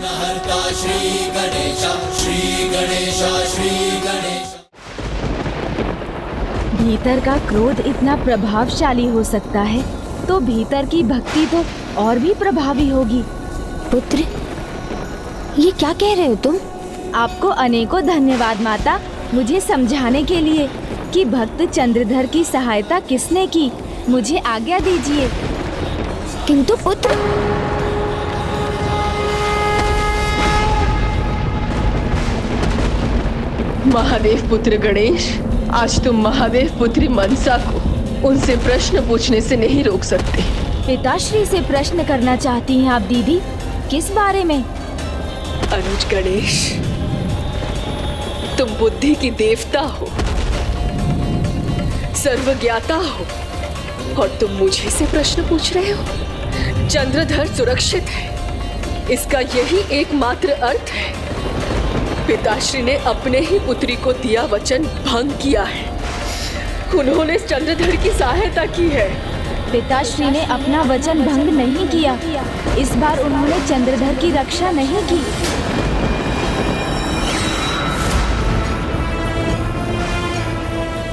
विघ्नहर्ता श्री गणेश, श्री गणेश, श्री गणेश। भीतर का क्रोध इतना प्रभावशाली हो सकता है तो भीतर की भक्ति तो और भी प्रभावी होगी। पुत्र, ये क्या कह रहे हो तुम? आपको अनेकों धन्यवाद माता, मुझे समझाने के लिए कि भक्त चंद्रधर की सहायता किसने की। मुझे आज्ञा दीजिए। किंतु पुत्र, महादेव पुत्र गणेश, आज तुम महादेव पुत्री मनसा को उनसे प्रश्न पूछने से नहीं रोक सकते। पिताश्री से प्रश्न करना चाहती हैं आप दीदी? किस बारे में? अनुज गणेश, तुम बुद्धि की देवता हो, सर्वज्ञाता हो, और तुम मुझे से प्रश्न पूछ रहे हो। चंद्रधर सुरक्षित है, इसका यही एकमात्र अर्थ है। पिताश्री ने अपने ही पुत्री को दिया वचन भंग किया है। उन्होंने चंद्रधर की सहायता की है। पिताश्री ने अपना वचन भंग नहीं किया। इस बार उन्होंने चंद्रधर की रक्षा नहीं की।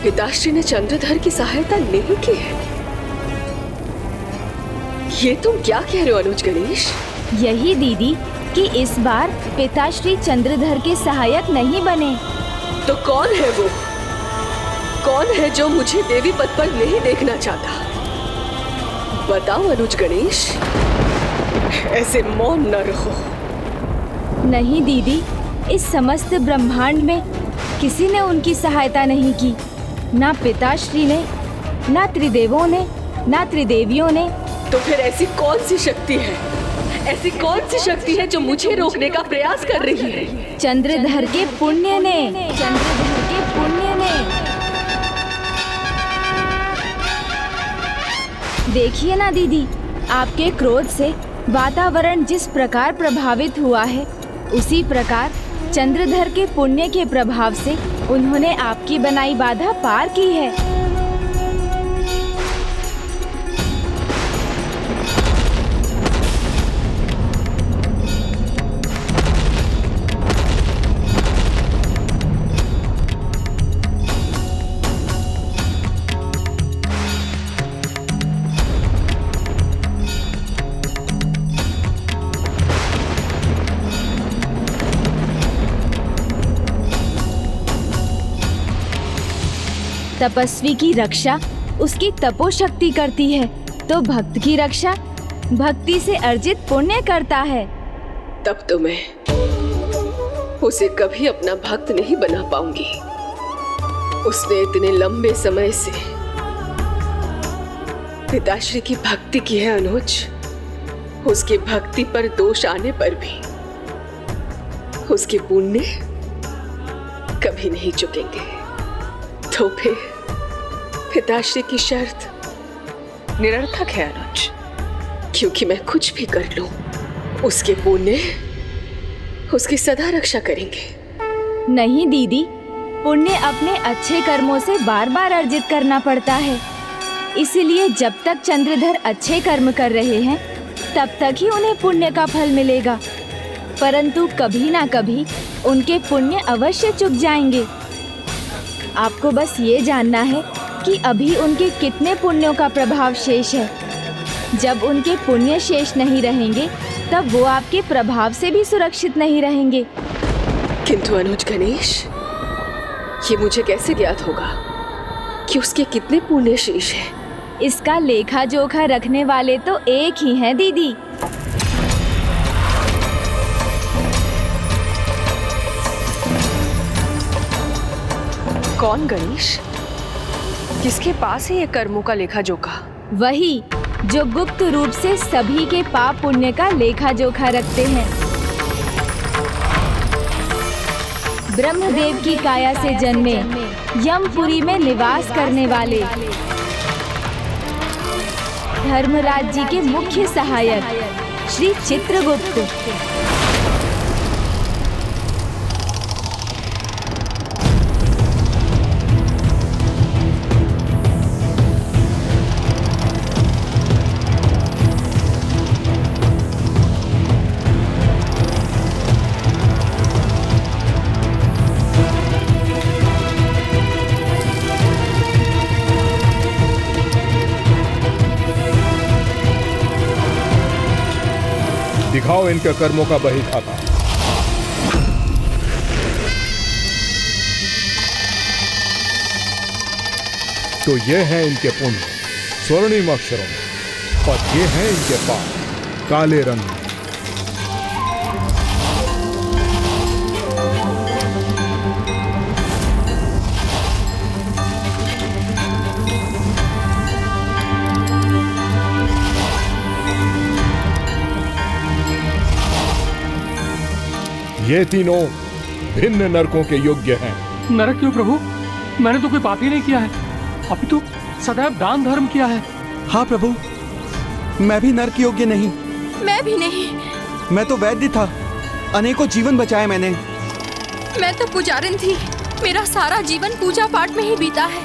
पिताश्री ने चंद्रधर की सहायता नहीं की है? ये तुम क्या कह रहे हो अनुज गणेश? यही दीदी कि इस बार पिताश्री चंद्रधर के सहायक नहीं बने। तो कौन है वो? कौन है जो मुझे देवी पद पर नहीं देखना चाहता? बताओ अनुज गणेश, ऐसे मौन न रहो। नहीं दीदी, इस समस्त ब्रह्मांड में किसी ने उनकी सहायता नहीं की। ना पिताश्री ने, ना त्रिदेवों ने, ना त्रिदेवियों ने। तो फिर ऐसी कौन सी शक्ति है? ऐसी कौन सी शक्ति है जो मुझे रोकने का प्रयास कर रही है? चंद्रधर के पुण्य ने, चंद्रधर के पुण्य ने। देखिए ना दीदी, आपके क्रोध से वातावरण जिस प्रकार प्रभावित हुआ है, उसी प्रकार चंद्रधर के पुण्य के प्रभाव से उन्होंने आपकी बनाई बाधा पार की है। तपस्वी की रक्षा उसकी तपोशक्ति करती है, तो भक्त की रक्षा भक्ति से अर्जित पुण्य करता है। तब तो मैं उसे कभी अपना भक्त नहीं बना पाऊंगी। उसने इतने लंबे समय से पिताश्री की भक्ति की है अनुज। उसकी भक्ति पर दोष आने पर भी उसके पुण्य कभी नहीं चुकेंगे। तो फिर पिताश्री की शर्त निरर्थक है अनुज, क्योंकि मैं कुछ भी कर लूं, उसके पुण्य उसकी सदा रक्षा करेंगे। नहीं दीदी, पुण्य अपने अच्छे कर्मों से बार बार अर्जित करना पड़ता है। इसीलिए जब तक चंद्रधर अच्छे कर्म कर रहे हैं, तब तक ही उन्हें पुण्य का फल मिलेगा। परंतु कभी ना कभी उनके पुण्य अवश्य चुक जाएंगे। आपको बस ये जानना है कि अभी उनके कितने पुण्यों का प्रभाव शेष है। जब उनके पुण्य शेष नहीं रहेंगे, तब वो आपके प्रभाव से भी सुरक्षित नहीं रहेंगे। किंतु अनुज गणेश, ये मुझे कैसे ज्ञात होगा कि उसके कितने पुण्य शेष हैं? इसका लेखा जोखा रखने वाले तो एक ही हैं दीदी। कौन गणेश? किसके पास है ये कर्मों का लेखा जोखा? वही जो गुप्त रूप से सभी के पाप पुण्य का लेखा जोखा रखते हैं। ब्रह्मदेव की काया से जन्मे, यमपुरी में निवास करने वाले, धर्मराज जी के मुख्य सहायक श्री चित्रगुप्त। दिखाओ इनके कर्मों का बही खाता। तो ये हैं इनके पुण्य स्वर्णिम अक्षरों में, और ये हैं इनके पाप काले रंग में। ये तीनों भिन्न नरकों के योग्य हैं। नरक क्यों प्रभु? मैंने तो कोई पाप ही नहीं किया है, अभी तो सदैव दान धर्म किया है। हाँ प्रभु, मैं भी नरक योग्य नहीं। मैं भी नहीं। मैं तो वैद्य था, अनेकों जीवन बचाए मैंने। मैं तो पुजारिन थी, मेरा सारा जीवन पूजा पाठ में ही बीता है।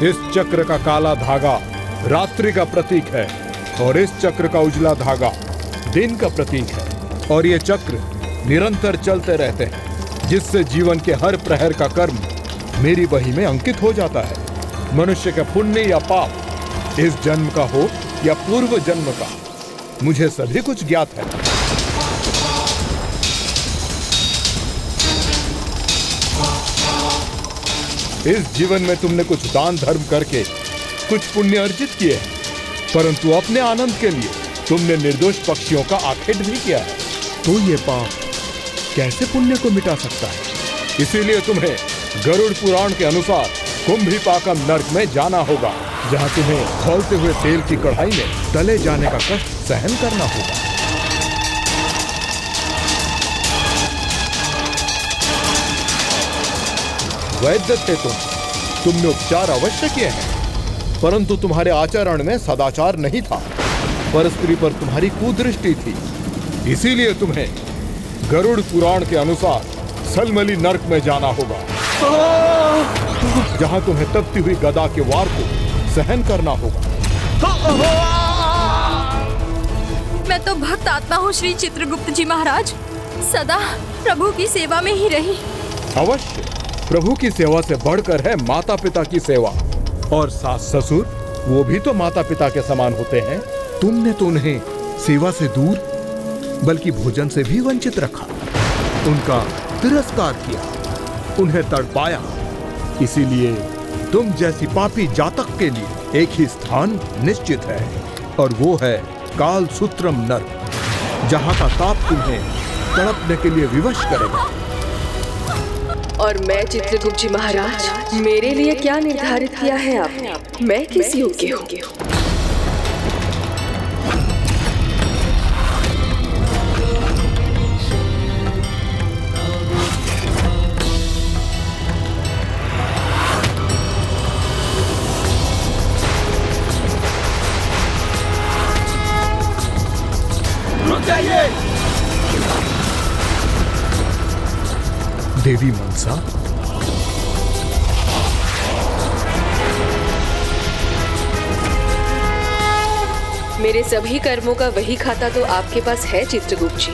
इस चक्र का काला धागा रात्रि का प्रतीक है, और इस चक्र का उजला धागा दिन का प्रतीक है। और ये चक्र निरंतर चलते रहते हैं, जिससे जीवन के हर प्रहर का कर्म मेरी बही में अंकित हो जाता है। मनुष्य का पुण्य या पाप इस जन्म का हो या पूर्व जन्म का, मुझे सभी कुछ ज्ञात है। इस जीवन में तुमने कुछ दान धर्म करके कुछ पुण्य अर्जित किए हैं, परंतु अपने आनंद के लिए तुमने निर्दोष पक्षियों का आखेट भी किया है। तो ये पाप कैसे पुण्य को मिटा सकता है? इसीलिए तुम्हें गरुड़ पुराण के अनुसार कुंभीपाकम नर्क में जाना होगा, जहां तुम्हें खौलते हुए तेल की कढ़ाई में तले जाने का कष्ट सहन करना होगा। वैद्य थे तुमने उपचार अवश्य किए हैं, परंतु तुम्हारे आचरण में सदाचार नहीं था। परस्त्री पर तुम्हारी कुदृष्टि थी, इसीलिए तुम्हें गरुड़ पुराण के अनुसार सलमली नर्क में जाना होगा, जहां तुम्हें तपती हुई गदा के वार को सहन करना होगा। मैं तो भक्त आत्मा हूँ श्री चित्रगुप्त जी महाराज, सदा प्रभु की सेवा में ही रही। अवश्य, प्रभु की सेवा से बढ़कर है माता पिता की सेवा, और सास ससुर वो भी तो माता पिता के समान होते हैं। तुमने तो उन्हें सेवा से दूर बल्कि भोजन से भी वंचित रखा, उनका तिरस्कार किया, उन्हें तड़पाया। इसीलिए तुम जैसी पापी जातक के लिए एक ही स्थान निश्चित है, और वो है काल सूत्रम नर्क, जहां का ताप तुम्हें तड़पने के लिए विवश करेगा। और मैं चित्रगुप्त जी महाराज, मेरे लिए क्या निर्धारित किया है आपने? मैं किस योग्य हूँ? देवी मनसा, मेरे सभी कर्मों का वही खाता तो आपके पास है चित्रगुप्त जी।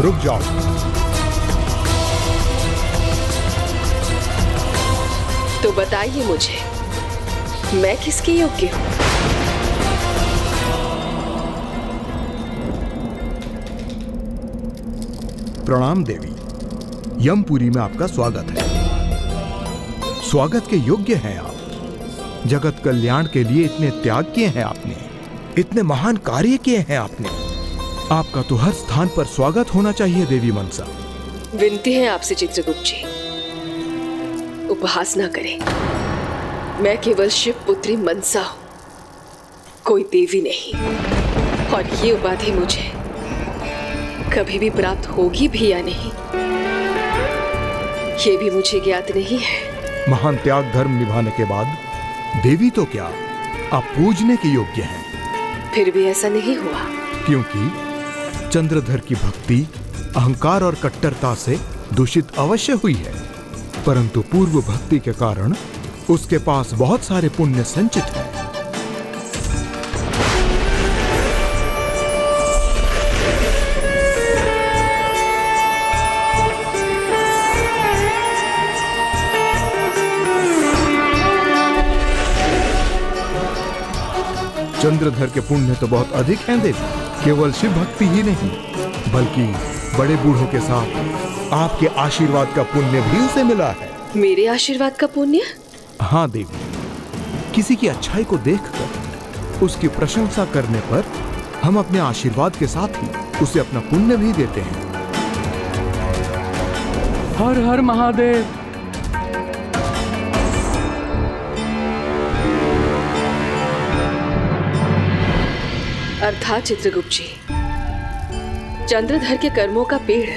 रुक जाओ। तो बताइए मुझे, मैं किसके योग्य हूँ? प्रणाम देवी, यमपुरी में आपका स्वागत है। स्वागत के योग्य हैं आप। जगत कल्याण के लिए इतने त्याग किए हैं आपने, इतने महान कार्य किए हैं आपने। आपका तो हर स्थान पर स्वागत होना चाहिए देवी मनसा। विनती है आपसे चित्रगुप्त जी, उपहास ना करें। मैं केवल शिव पुत्री मनसा हूं, कोई देवी नहीं। और ये उपाधि मुझे कभी भी प्राप्त होगी भी या नहीं, ये भी मुझे ज्ञात नहीं है। महान त्याग धर्म निभाने के बाद देवी तो क्या, आप पूजने के योग्य हैं। फिर भी ऐसा नहीं हुआ, क्योंकि चंद्रधर की भक्ति अहंकार और कट्टरता से दूषित अवश्य हुई है, परंतु पूर्व भक्ति के कारण उसके पास बहुत सारे पुण्य संचित हैं। चंद्रधर के पुण्य तो बहुत अधिक हैं देवी। केवल शिव भक्ति ही नहीं, बल्कि बड़े बूढ़ों के साथ आपके आशीर्वाद का पुण्य भी उसे मिला है। मेरे आशीर्वाद का पुण्य? हाँ देवी, किसी की अच्छाई को देखकर उसकी प्रशंसा करने पर हम अपने आशीर्वाद के साथ ही उसे अपना पुण्य भी देते हैं। हर हर महादेव। अर्थात चित्रगुप्त जी, चंद्रधर के कर्मों का पेड़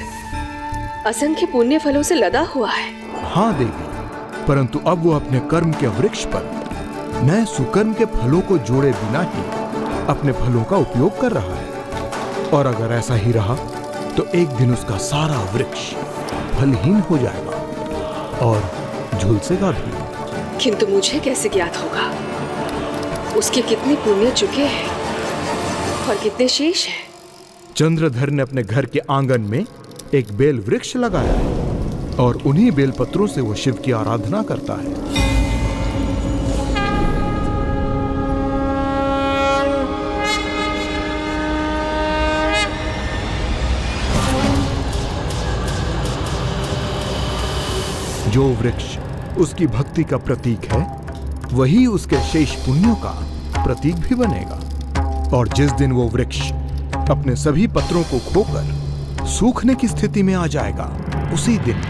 असंख्य पुण्य फलों से लदा हुआ है। हाँ देवी, परंतु अब वो अपने कर्म के वृक्ष पर नए सुकर्म के फलों को जोड़े बिना ही अपने फलों का उपयोग कर रहा है। और अगर ऐसा ही रहा तो एक दिन उसका सारा वृक्ष फलहीन हो जाएगा और झुलसेगा भी। किंतु मुझे कैसे ज्ञात होगा उसके कितने पुण्य चुके हैं और कितने शेष हैं? चंद्रधर ने अपने घर के आंगन में एक बेल वृक्ष लगाया है और उन्हीं बेल पत्रों से वो शिव की आराधना करता है। जो वृक्ष उसकी भक्ति का प्रतीक है, वही उसके शेष पुण्यों का प्रतीक भी बनेगा। और जिस दिन वो वृक्ष अपने सभी पत्रों को खोकर सूखने की स्थिति में आ जाएगा, उसी दिन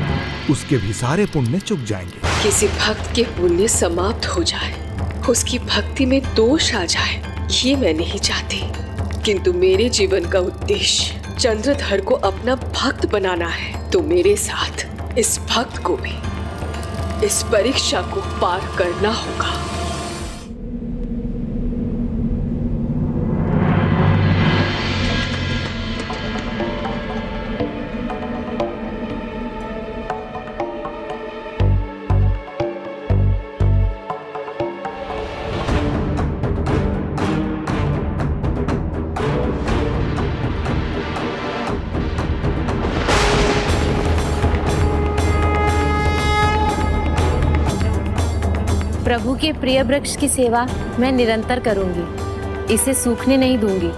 उसके भी सारे पुण्य चुक जाएंगे। किसी भक्त के पुण्य समाप्त हो जाए, उसकी भक्ति में दोष आ जाए, ये मैं नहीं चाहती। किंतु मेरे जीवन का उद्देश्य चंद्रधर को अपना भक्त बनाना है, तो मेरे साथ इस भक्त को भी इस परीक्षा को पार करना होगा। प्रभु के प्रिय वृक्ष की सेवा मैं निरंतर करूंगी, इसे सूखने नहीं दूंगी।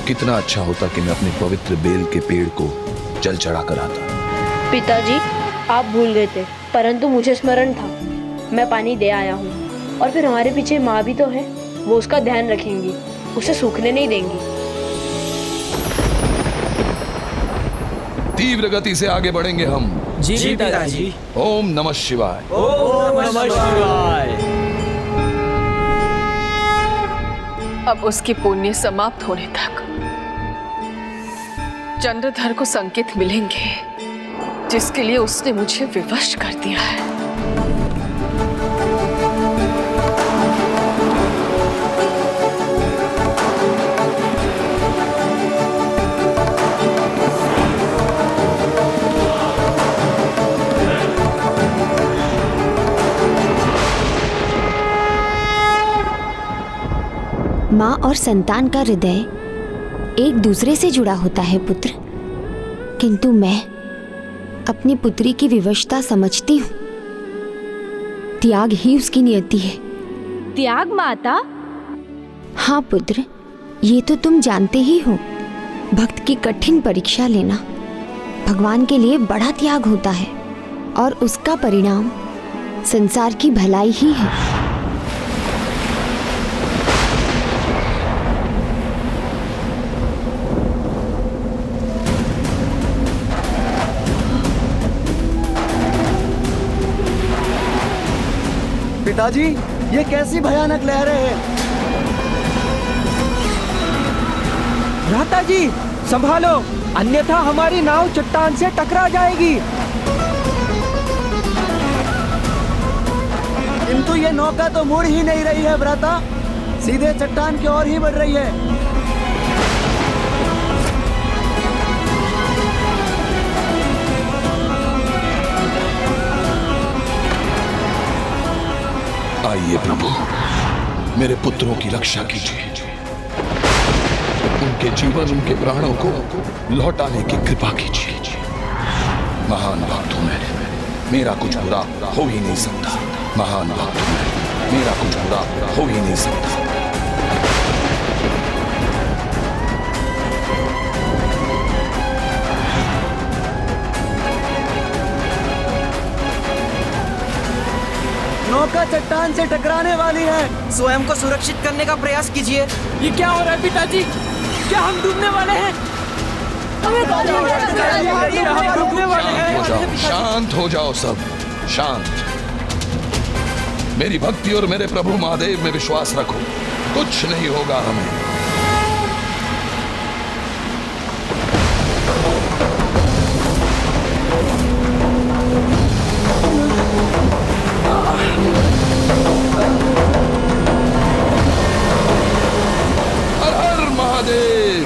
कितना अच्छा होता कि मैं अपने पवित्र बेल के पेड़ को जल चढ़ाकर आता। पिताजी, आप भूल गए थे, परंतु मुझे स्मरण था। मैं पानी दे आया हूँ। और फिर हमारे पीछे माँ भी तो है, वो उसका ध्यान रखेंगी, उसे सूखने नहीं देंगी। तीव्र गति से आगे बढ़ेंगे हम। जी पिताजी। ओम नमः शिवाय। ओम नमः शिवाय। अब उसके पुण्य समाप्त होने तक चंद्रधर को संकेत मिलेंगे, जिसके लिए उसने मुझे विवश कर दिया है। माँ और संतान का हृदय एक दूसरे से जुड़ा होता है पुत्र, किंतु मैं अपनी पुत्री की विवशता समझती हूँ। त्याग ही उसकी नियति है। त्याग माता? हाँ पुत्र, ये तो तुम जानते ही हो। भक्त की कठिन परीक्षा लेना भगवान के लिए बड़ा त्याग होता है और उसका परिणाम संसार की भलाई ही है। पिताजी, ये कैसी भयानक लहरें हैं। भ्राता जी, संभालो, अन्यथा हमारी नाव चट्टान से टकरा जाएगी। किंतु ये नौका तो मुड़ ही नहीं रही है भ्राता, सीधे चट्टान की ओर ही बढ़ रही है। आइए प्रभु, मेरे पुत्रों की रक्षा कीजिए, उनके जीवन, उनके प्राणों को लौटाने की कृपा कीजिए। महान भक्त हूं मैं, मेरा कुछ बुरा हो ही नहीं सकता। महान भक्त हूं मैं, मेरा कुछ बुरा हो ही नहीं सकता। नौका चट्टान से टकराने वाली है। स्वयं को सुरक्षित करने का प्रयास कीजिए। ये क्या हो रहा है पिताजी? क्या हम डूबने वाले हैं? डूबने वाले हैं। शांत हो जाओ सब, शांत। मेरी भक्ति और मेरे प्रभु महादेव में विश्वास रखो, कुछ नहीं होगा हमें। हर हर महादेव।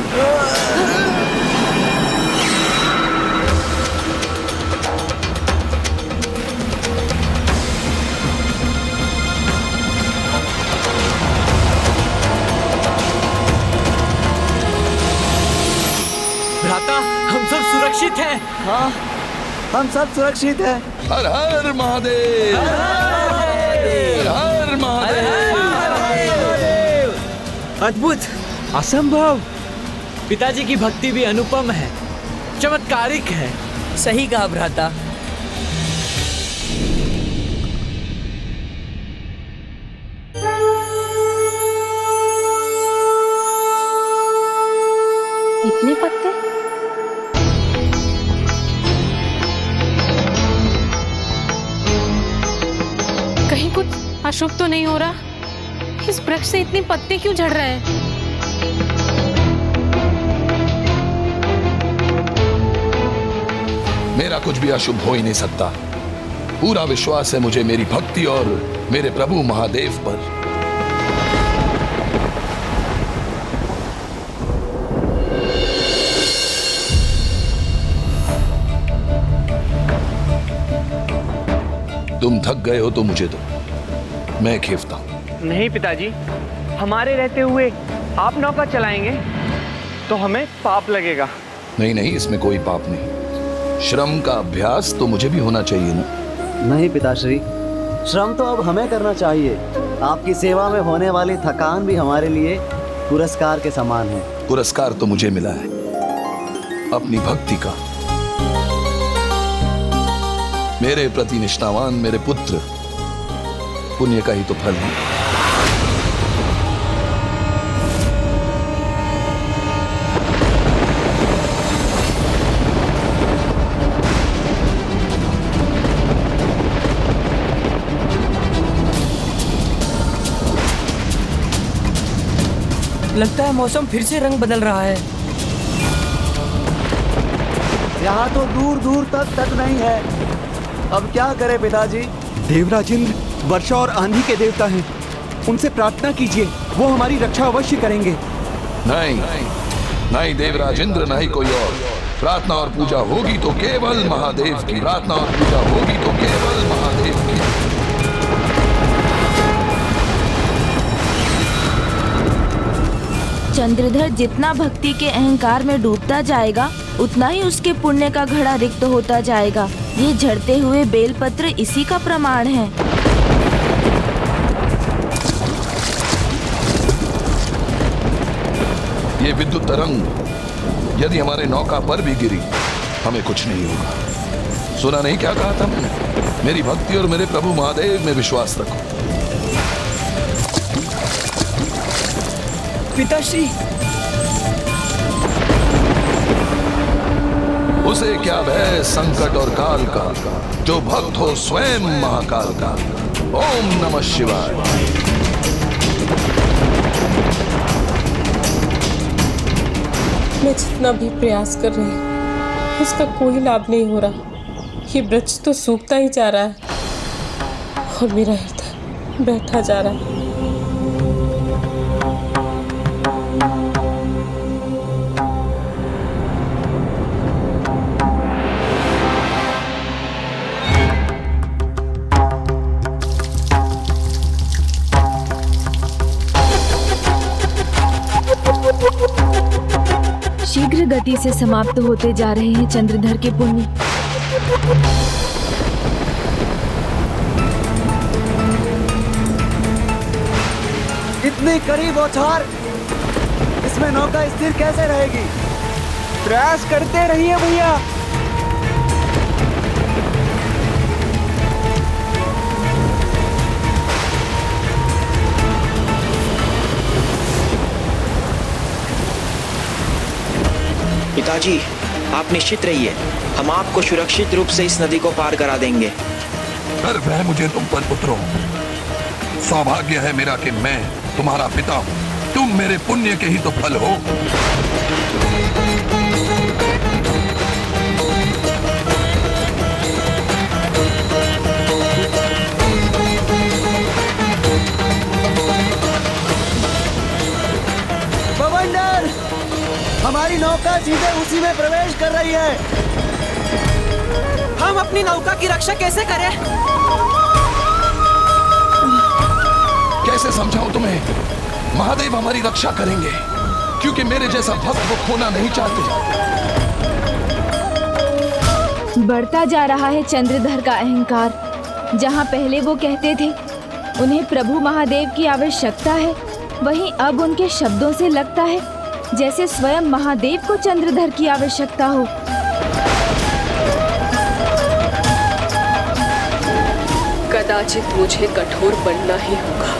भ्राता, हम सब सुरक्षित हैं। हाँ, हम सब सुरक्षित हैं। हर हर महादेव। हर हर महादेव। अद्भुत, असंभव। पिताजी की भक्ति भी अनुपम है, चमत्कारिक है। सही कहा भ्राता। इतने पत्ते? कहीं कुछ अशुभ तो नहीं हो रहा? इस वृक्ष से इतने पत्ते क्यों झड़ रहे हैं? मेरा कुछ भी अशुभ हो ही नहीं सकता। पूरा विश्वास है मुझे मेरी भक्ति और मेरे प्रभु महादेव पर। तुम थक गए हो तो मुझे दो, मैं खेवता हूं। नहीं पिताजी, हमारे रहते हुए आप नौका चलाएंगे तो हमें पाप लगेगा। नहीं नहीं, इसमें कोई पाप नहीं। श्रम का अभ्यास तो मुझे भी होना चाहिए ना। नहीं पिताश्री, श्रम तो अब हमें करना चाहिए। आपकी सेवा में होने वाली थकान भी हमारे लिए पुरस्कार के समान है। पुरस्कार तो मुझे मिला है अपनी भक्ति का। मेरे प्रति निष्ठावान मेरे पुत्र पुण्य का ही तो फल है। लगता है मौसम फिर से रंग बदल रहा है। यहाँ तो दूर दूर तक तट नहीं है। अब क्या करें पिताजी? देवराज इंद्र वर्षा और आंधी के देवता हैं। उनसे प्रार्थना कीजिए, वो हमारी रक्षा अवश्य करेंगे। नहीं नहीं देवराज इंद्र, नहीं कोई और। प्रार्थना और पूजा होगी तो केवल महादेव की। प्रार्थना और पूजा होगी तो केवल महादेव की। चंद्रधर जितना भक्ति के अहंकार में डूबता जाएगा, उतना ही उसके पुण्य का घड़ा रिक्त होता जाएगा। ये झड़ते हुए बेलपत्र इसी का प्रमाण है। ये विद्युत तरंग यदि हमारे नौका पर भी गिरी, हमें कुछ नहीं होगा। सुना नहीं क्या कहा था मैंने? मेरी भक्ति और मेरे प्रभु महादेव में विश्वास रखो। पिताश्री, उसे क्या भय संकट और काल का, जो भक्त हो स्वयं महाकाल का। ओम नमः शिवाय। मैं जितना भी प्रयास कर रही हूँ, उसका कोई लाभ नहीं हो रहा। ये वृक्ष तो सूखता ही जा रहा है और मेरा हृदय बैठा जा रहा है। गति से समाप्त होते जा रहे हैं चंद्रधर के पुण्य। इतनी कड़ी बौछार, इसमें नौका स्थिर कैसे रहेगी? प्रयास करते रहिए भैया। पिताजी, आप निश्चित रहिए, हम आपको सुरक्षित रूप से इस नदी को पार करा देंगे। गर्व है मुझे तुम पर पुत्रों। सौभाग्य है मेरा कि मैं तुम्हारा पिता हूँ। तुम मेरे पुण्य के ही तो फल हो। बवंडर, हमारी नौका सीधे उसी में प्रवेश कर रही है। हम अपनी नौका की रक्षा कैसे करें? कैसे समझाऊं तुम्हें? महादेव हमारी रक्षा करेंगे, क्योंकि मेरे जैसा भक्त वो खोना नहीं चाहते। बढ़ता जा रहा है चंद्रधर का अहंकार। जहाँ पहले वो कहते थे उन्हें प्रभु महादेव की आवश्यकता है, वहीं अब उनके शब्दों से लगता है जैसे स्वयं महादेव को चंद्रधर की आवश्यकता हो। कदाचित मुझे कठोर बनना ही होगा।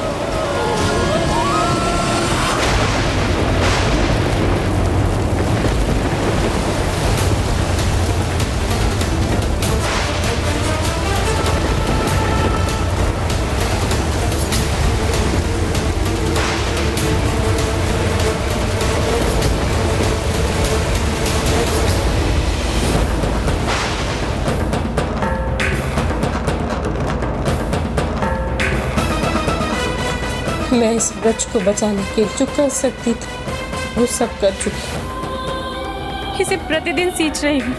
मैं इस वृक्ष को बचाने के जो कर सकती थी वो सब कर चुकी। इसे प्रतिदिन सींच रही हूँ,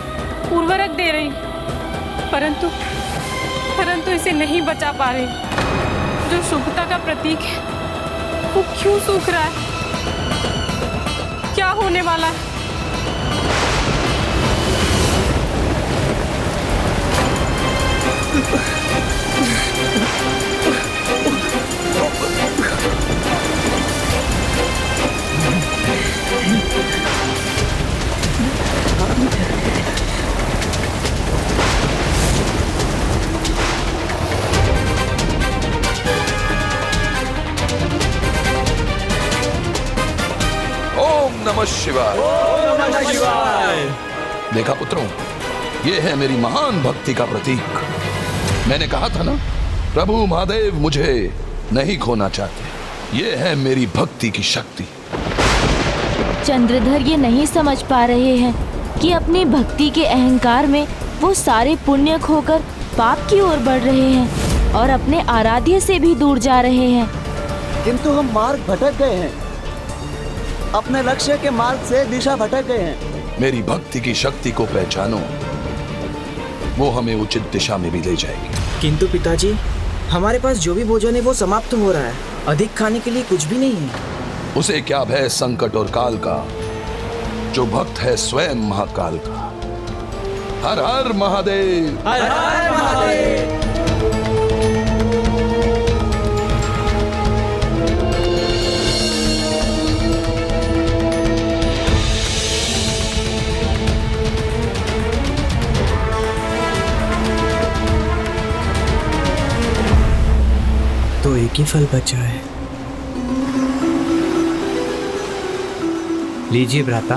उर्वरक दे रही हूँ, परंतु इसे नहीं बचा पा रही। जो शुभता का प्रतीक है वो क्यों सूख रहा है? क्या होने वाला है? ओम नमः शिवाय। ओम नमः शिवाय। देखा पुत्रों, ये है मेरी महान भक्ति का प्रतीक। मैंने कहा था ना, प्रभु महादेव मुझे नहीं खोना चाहते। ये है मेरी भक्ति की शक्ति। चंद्रधर ये नहीं समझ पा रहे हैं कि अपनी भक्ति के अहंकार में वो सारे पुण्य खोकर पाप की ओर बढ़ रहे हैं और अपने आराध्य से भी दूर जा रहे हैं। किंतु हम मार्ग भटक गए हैं, अपने लक्ष्य के मार्ग से दिशा भटक गए हैं। मेरी भक्ति की शक्ति को पहचानो, वो हमें उचित दिशा में भी ले जाएगी। किंतु पिताजी, हमारे पास जो भी भोजन है वो समाप्त हो रहा है। अधिक खाने के लिए कुछ भी नहीं है। उसे क्या भय संकट और काल का, जो भक्त है स्वयं महाकाल का। हर हर महादेव। हर हर महादेव। तो एक ही फल बचा है। लीजिए भ्राता,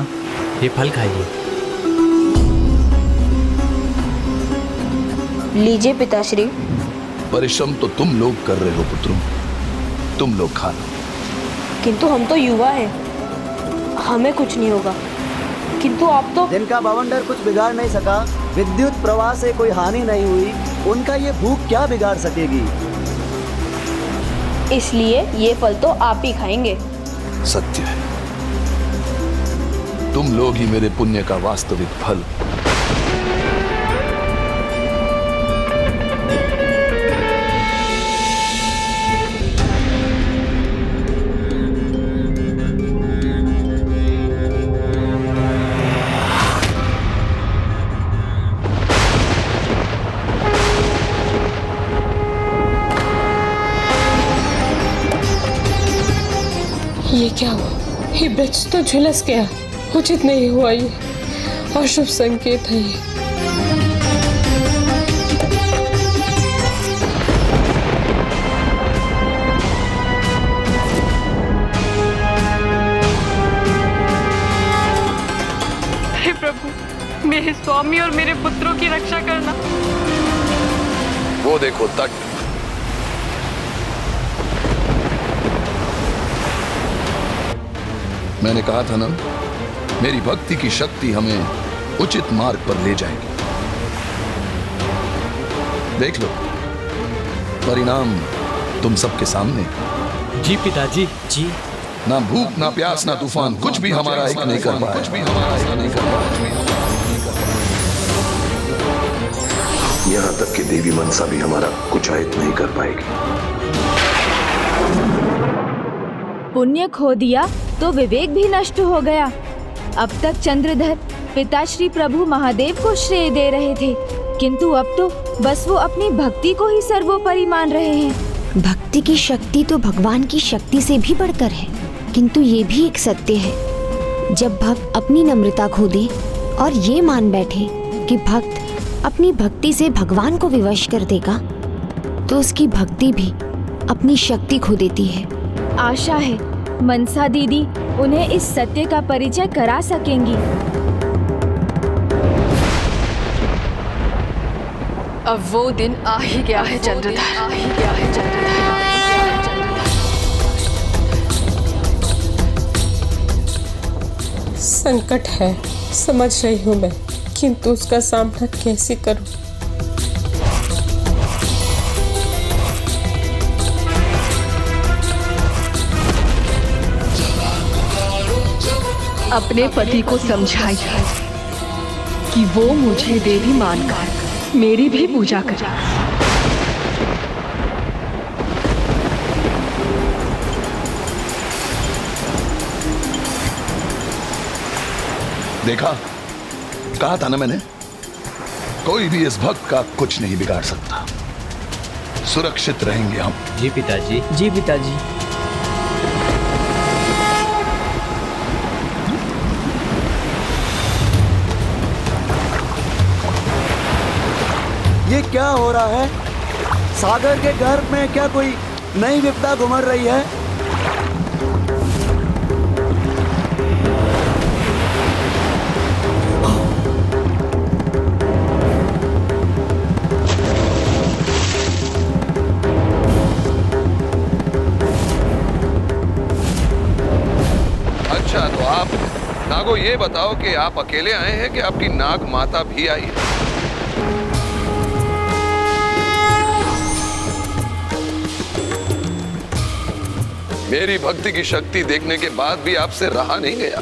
ये फल खाइए। लीजिए पिताश्री। परिश्रम तो तुम लोग कर रहे हो पुत्रों, तुम लोग खा लो। किंतु हम तो युवा हैं, हमें कुछ नहीं होगा। किंतु आप तो जिनका बवंडर कुछ बिगाड़ नहीं सका, विद्युत प्रवाह से कोई हानि नहीं हुई, उनका ये भूख क्या बिगाड़ सकेगी? इसलिए ये फल तो आप ही खाएंगे। सत्य है, तुम लोग ही मेरे पुण्य का वास्तविक फल। ये क्या हुआ? ये ब्रज तो झुलस गया। उचित नहीं हुआ, ये अशुभ संकेत है ये। हे प्रभु, मेरे स्वामी और मेरे पुत्रों की रक्षा करना। वो देखो तट। मैंने कहा था ना, मेरी भक्ति की शक्ति हमें उचित मार्ग पर ले जाएगी। देख लो, परिणाम तुम सबके सामने। जी पिताजी जी। ना भूख ना प्यास ना तूफान कुछ भी हमारा एक नहीं कर पाया। कुछ भी हमारा एक नहीं कर पाया। यहाँ तक कि देवी मनसा भी हमारा कुछ आयत नहीं कर पाएगी। पुण्य खो दिया तो विवेक भी नष्ट हो गया। अब तक चंद्रधर पिता श्री प्रभु महादेव को श्रेय दे रहे थे, किंतु अब तो बस वो अपनी भक्ति को ही सर्वोपरि मान रहे हैं। भक्ति की शक्ति तो भगवान की शक्ति से भी बढ़कर है, किंतु ये भी एक सत्य है, जब भक्त अपनी नम्रता खो दे और ये मान बैठे कि भक्त अपनी भक्ति से भगवान को विवश कर देगा, तो उसकी भक्ति भी अपनी शक्ति खो देती है। आशा है मनसा दीदी उन्हें इस सत्य का परिचय करा सकेंगी। अब वो दिन आ ही गया है चंद्रधर। संकट है, समझ रही हूँ मैं, किंतु उसका सामना कैसे करूँ? अपने पति को समझाइए कि वो मुझे देवी मानकर मेरी भी पूजा करे। देखा, कहा था ना मैंने, कोई भी इस भक्त का कुछ नहीं बिगाड़ सकता। सुरक्षित रहेंगे हम। जी पिताजी। जी पिताजी। ये क्या हो रहा है? सागर के घर में क्या कोई नई विपदा घुमड़ रही है? अच्छा, तो आप नागो ये बताओ कि आप अकेले आए हैं कि आपकी नाग माता भी आई है? मेरी भक्ति की शक्ति देखने के बाद भी आपसे रहा नहीं गया।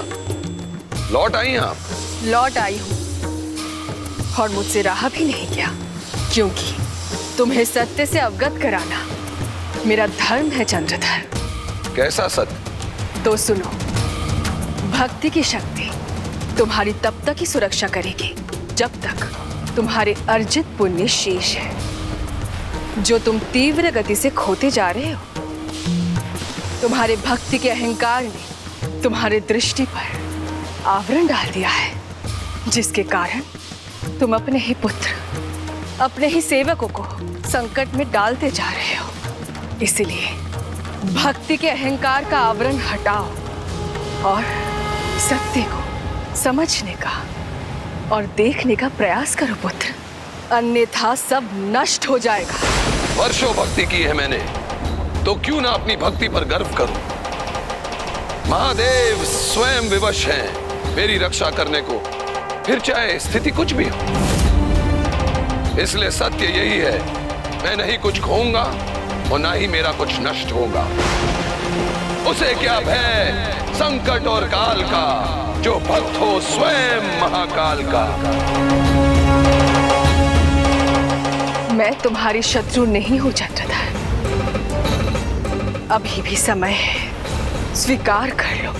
लौट आई आप? लौट आई हूँ और मुझसे रहा भी नहीं गया, क्योंकि तुम्हें सत्य से अवगत कराना मेरा धर्म है चंद्रधर। कैसा सत्य? तो सुनो, भक्ति की शक्ति तुम्हारी तब तक ही सुरक्षा करेगी जब तक तुम्हारे अर्जित पुण्य शेष है, जो तुम तीव्र गति से खोते जा रहे हो। तुम्हारे भक्ति के अहंकार ने तुम्हारे दृष्टि पर आवरण डाल दिया है, जिसके कारण तुम अपने ही पुत्र, अपने ही सेवकों को संकट में डालते जा रहे हो। इसलिए भक्ति के अहंकार का आवरण हटाओ और सत्य को समझने का और देखने का प्रयास करो पुत्र, अन्यथा सब नष्ट हो जाएगा। वर्षों भक्ति की है मैंने, तो क्यों ना अपनी भक्ति पर गर्व करूं। महादेव स्वयं विवश हैं मेरी रक्षा करने को, फिर चाहे स्थिति कुछ भी हो। इसलिए सत्य यही है, मैं नहीं कुछ खोऊंगा और ना ही मेरा कुछ नष्ट होगा। उसे क्या भय संकट और काल का, जो भक्त हो स्वयं महाकाल का। मैं तुम्हारी शत्रु नहीं हूं चंद्रधर, अभी भी समय है। स्वीकार कर लो,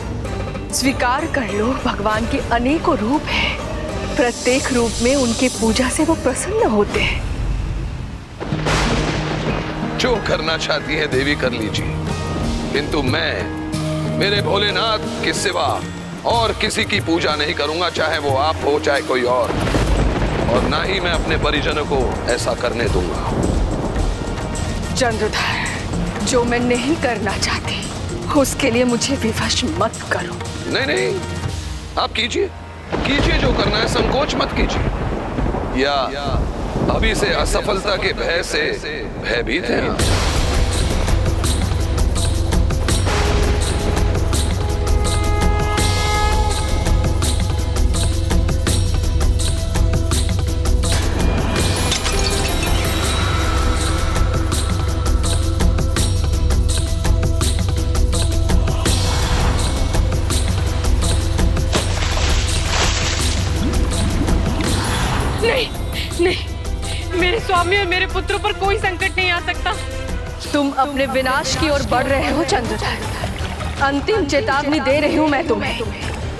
स्वीकार कर लो, भगवान के अनेकों रूप हैं। प्रत्येक रूप में उनके पूजा से वो प्रसन्न होते हैं। जो करना चाहती है देवी कर लीजिए, किंतु मैं मेरे भोलेनाथ के सिवा और किसी की पूजा नहीं करूंगा, चाहे वो आप हो चाहे कोई और ना ही मैं अपने परिजनों को ऐसा करने दूंगा। चंद्रधर, जो मैं नहीं करना चाहती उसके लिए मुझे विवश मत करो। नहीं, आप कीजिए जो करना है, संकोच मत कीजिए। या अभी से असफलता के भय से भयभीत हैं आप? नहीं, मेरे स्वामी और मेरे पुत्रों पर कोई संकट नहीं आ सकता। तुम अपने विनाश की ओर बढ़ रहे हो चंद्रधर। अंतिम चेतावनी दे रही हूँ मैं तुम्हें,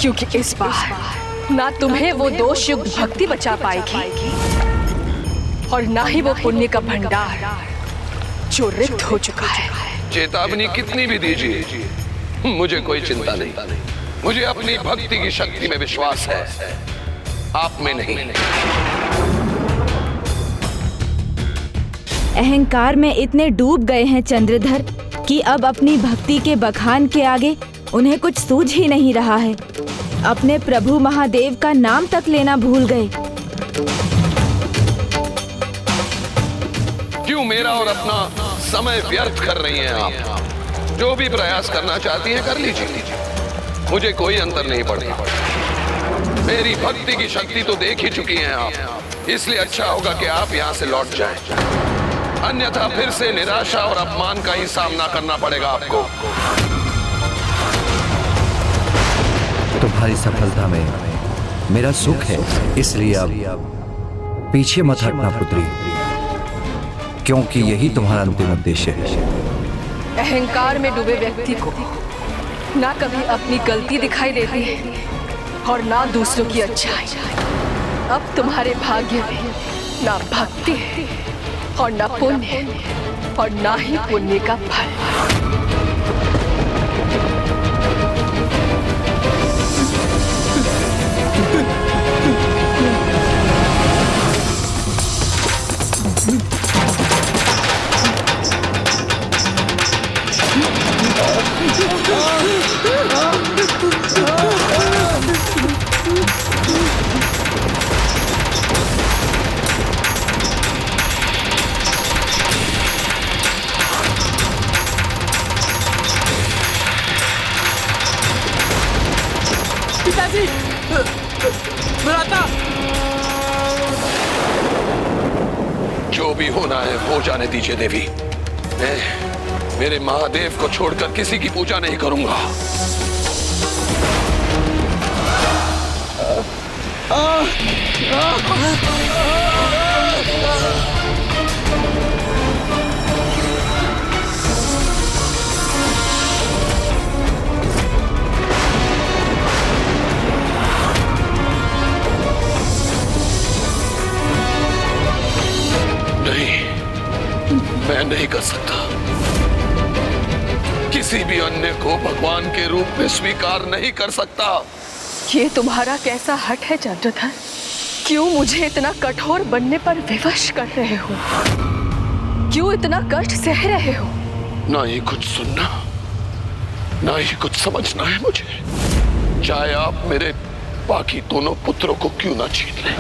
क्योंकि इस बार ना तुम्हें वो दोष युक्त भक्ति बचा पाएगी और ना ही वो पुण्य का भंडार जो रिक्त हो चुका है। चेतावनी कितनी भी दीजिए, मुझे कोई चिंता नहीं। मुझे अपनी भक्ति की शक्ति में विश्वास है, आप में नहीं। अहंकार में इतने डूब गए हैं चंद्रधर कि अब अपनी भक्ति के बखान के आगे उन्हें कुछ सूझ ही नहीं रहा है। अपने प्रभु महादेव का नाम तक लेना भूल गए। क्यों मेरा और अपना समय व्यर्थ कर रही हैं आप? जो भी प्रयास करना चाहती हैं कर लीजिए, मुझे कोई अंतर नहीं पड़ता। मेरी भक्ति की शक्ति तो देख ही चुकी हैं आप, इसलिए अच्छा होगा कि आप यहाँ से लौट जाएं। अन्यथा फिर से निराशा और अपमान का ही सामना करना पड़ेगा आपको। तुम्हारी सफलता में मेरा सुख है, इसलिए अब पीछे मत हटना पुत्री, क्योंकि यही तुम्हारा अंतिम उद्देश्य है। अहंकार में डूबे व्यक्ति को ना कभी अपनी गलती दिखाई देती है और ना दूसरों की अच्छाई। अब तुम्हारे भाग्य में ना भक्ति है और ना पुण्य और ना ही पुण्य का फल। पिताजी, जो भी होना है हो जाने दीजिए देवी। मैं मेरे महादेव को छोड़कर किसी की पूजा नहीं करूंगा। मैं नहीं कर सकता। किसी भी अन्य को भगवान के रूप में स्वीकार नहीं कर सकता। ये तुम्हारा कैसा हट है चंद्रधर? क्यों मुझे इतना कठोर बनने पर विवश कर रहे हो? क्यों इतना कष्ट सह रहे हो? ना ही कुछ सुनना, ना ही कुछ समझना है मुझे। चाहे आप मेरे बाकी दोनों पुत्रों को क्यों ना छीन लें।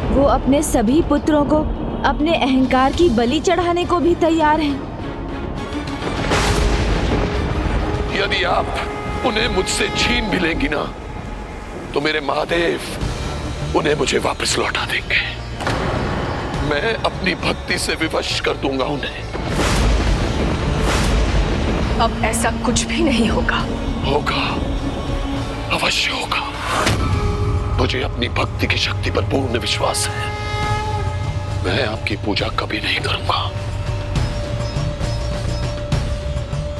वो अपने सभी पुत्रों को अपने अहंकार की बलि चढ़ाने को भी तैयार हैं। यदि आप उन्हें मुझसे छीन भी लेंगी ना, तो मेरे महादेव उन्हें मुझे वापस लौटा देंगे। मैं अपनी भक्ति से विवश कर दूंगा उन्हें। अब ऐसा कुछ भी नहीं होगा। होगा, अवश्य होगा। मुझे अपनी भक्ति की शक्ति पर पूर्ण विश्वास है। मैं आपकी पूजा कभी नहीं करूंगा।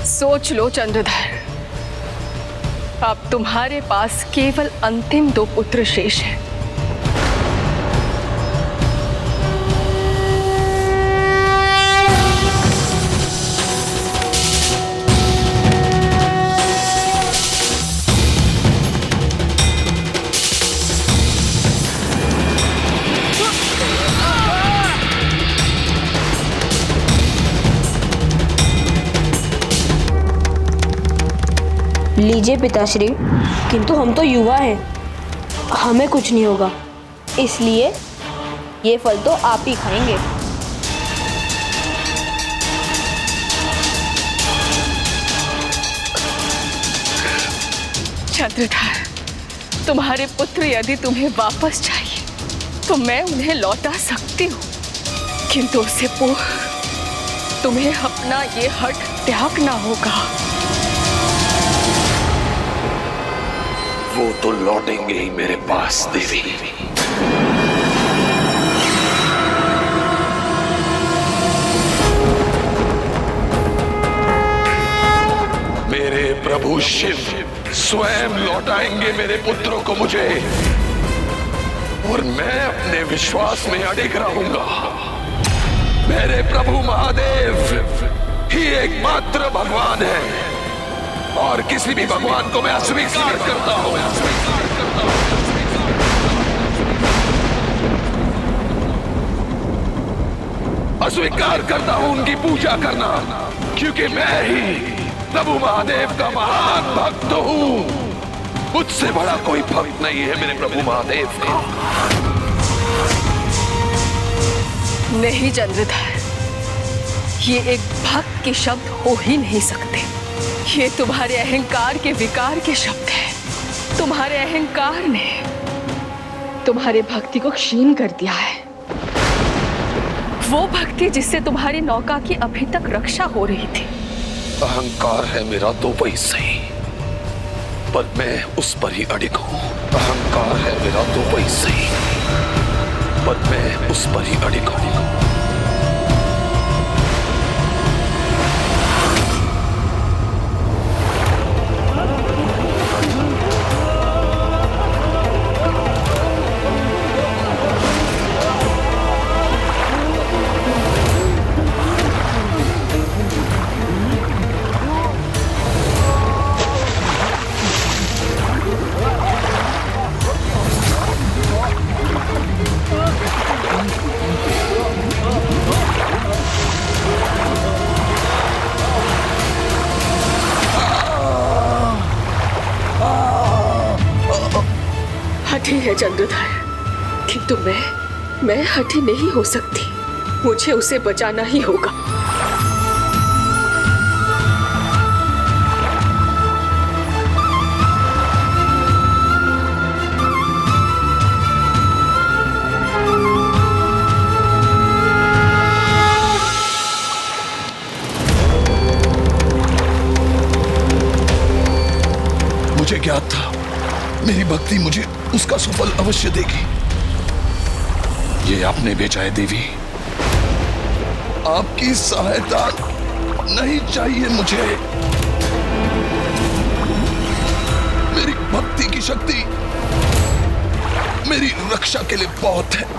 सोच लो चंद्रधर, अब तुम्हारे पास केवल अंतिम 2 पुत्र शेष हैं। लीजिए पिताश्री, किंतु हम तो युवा हैं, हमें कुछ नहीं होगा, इसलिए ये फल तो आप ही खाएंगे। चंद्रधर, तुम्हारे पुत्र यदि तुम्हें वापस चाहिए तो मैं उन्हें लौटा सकती हूँ, किंतु उससे पूर्व तुम्हें अपना ये हट त्यागना होगा। वो तो लौटेंगे ही मेरे पास देवी। मेरे प्रभु शिव स्वयं लौटाएंगे मेरे पुत्रों को मुझे, और मैं अपने विश्वास में अडिग रहूंगा। मेरे प्रभु महादेव ही एकमात्र भगवान है, और किसी भी भगवान को मैं अस्वीकार करता हूं। अस्वीकार करता हूं उनकी पूजा करना, क्योंकि मैं ही प्रभु महादेव का महान भक्त हूं। मुझसे बड़ा कोई भक्त नहीं है मेरे प्रभु महादेव का। नहीं चंद्रधर, ये एक भक्त के शब्द हो ही नहीं सकते। ये तुम्हारे अहंकार के विकार के शब्द हैं। तुम्हारे अहंकार ने तुम्हारे भक्ति को क्षीण कर दिया है। वो भक्ति जिससे तुम्हारी नौका की अभी तक रक्षा हो रही थी। अहंकार है मेरा तो वही सही, पर मैं उस पर ही अडिग हूं। अहंकार है मेरा तो वही सही, पर मैं उस पर ही अडिग हूं। हठी है चंद्रधर, किंतु मैं हठी नहीं हो सकती। मुझे उसे बचाना ही होगा। मुझे ज्ञात था मेरी भक्ति मुझे उसका सुफल अवश्य देगी। ये आपने भेजा है देवी, आपकी सहायता नहीं चाहिए मुझे। मेरी भक्ति की शक्ति मेरी रक्षा के लिए बहुत है।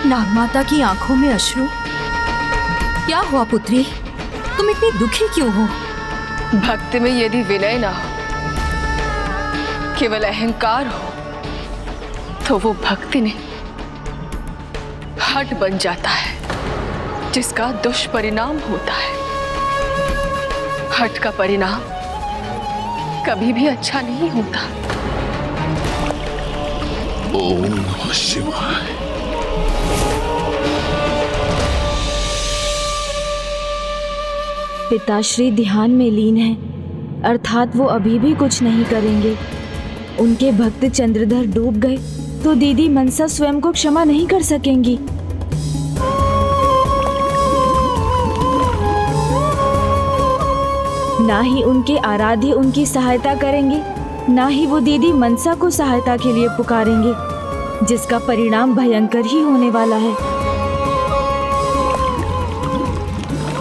नागमाता की आंखों में अश्रु। क्या हुआ पुत्री, तुम इतनी दुखी क्यों हो? भक्ति में यदि विनय ना हो, केवल अहंकार हो, तो वो भक्ति नहीं हट बन जाता है, जिसका दुष्परिणाम होता है। हट का परिणाम कभी भी अच्छा नहीं होता। ओम नमः शिवाय। पिताश्री ध्यान में लीन है, अर्थात वो अभी भी कुछ नहीं करेंगे। उनके भक्त चंद्रधर डूब गए तो दीदी मनसा स्वयं को क्षमा नहीं कर सकेंगी। ना ही उनके आराध्य उनकी सहायता करेंगे, ना ही वो दीदी मनसा को सहायता के लिए पुकारेंगे, जिसका परिणाम भयंकर ही होने वाला है।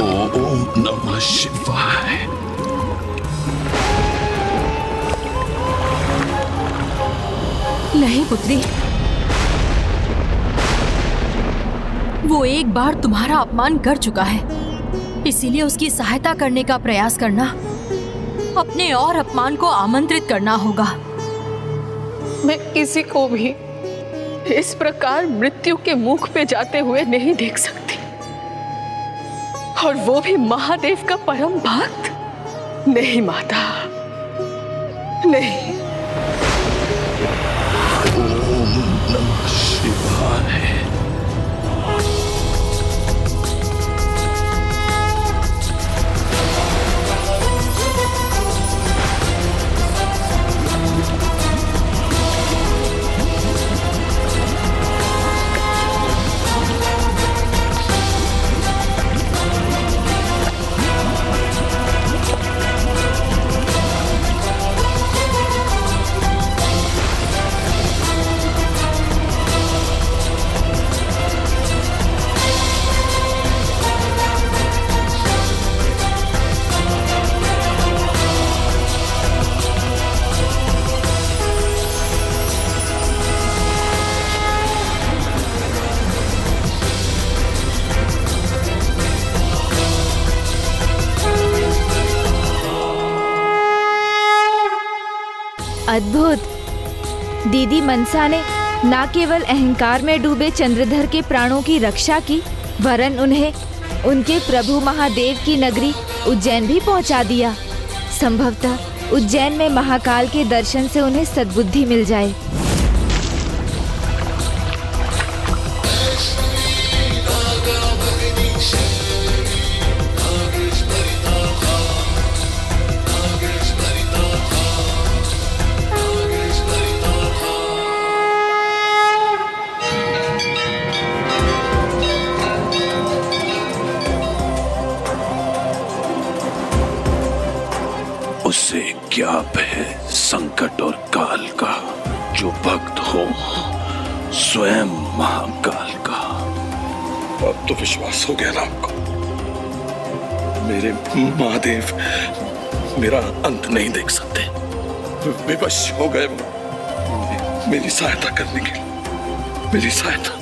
ओम नमः शिवाय। नहीं पुत्री, वो एक बार तुम्हारा अपमान कर चुका है, इसीलिए उसकी सहायता करने का प्रयास करना अपने और अपमान को आमंत्रित करना होगा। मैं किसी को भी इस प्रकार मृत्यु के मुख पे जाते हुए नहीं देख सकती, और वो भी महादेव का परम भक्त। नहीं माता, नहीं। ओम नमः शिवाय। अद्भुत! दीदी मनसा ने न केवल अहंकार में डूबे चंद्रधर के प्राणों की रक्षा की, वरन उन्हें उनके प्रभु महादेव की नगरी उज्जैन भी पहुंचा दिया। संभवतः उज्जैन में महाकाल के दर्शन से उन्हें सद्बुद्धि मिल जाए। उसे क्या भय संकट और काल का, जो भक्त हो स्वयं महाकाल का। अब तो विश्वास हो गया ना आपको? मेरे महादेव मेरा अंत नहीं देख सकते, विवश हो गए मेरी सहायता करने के लिए। मेरी सहायता।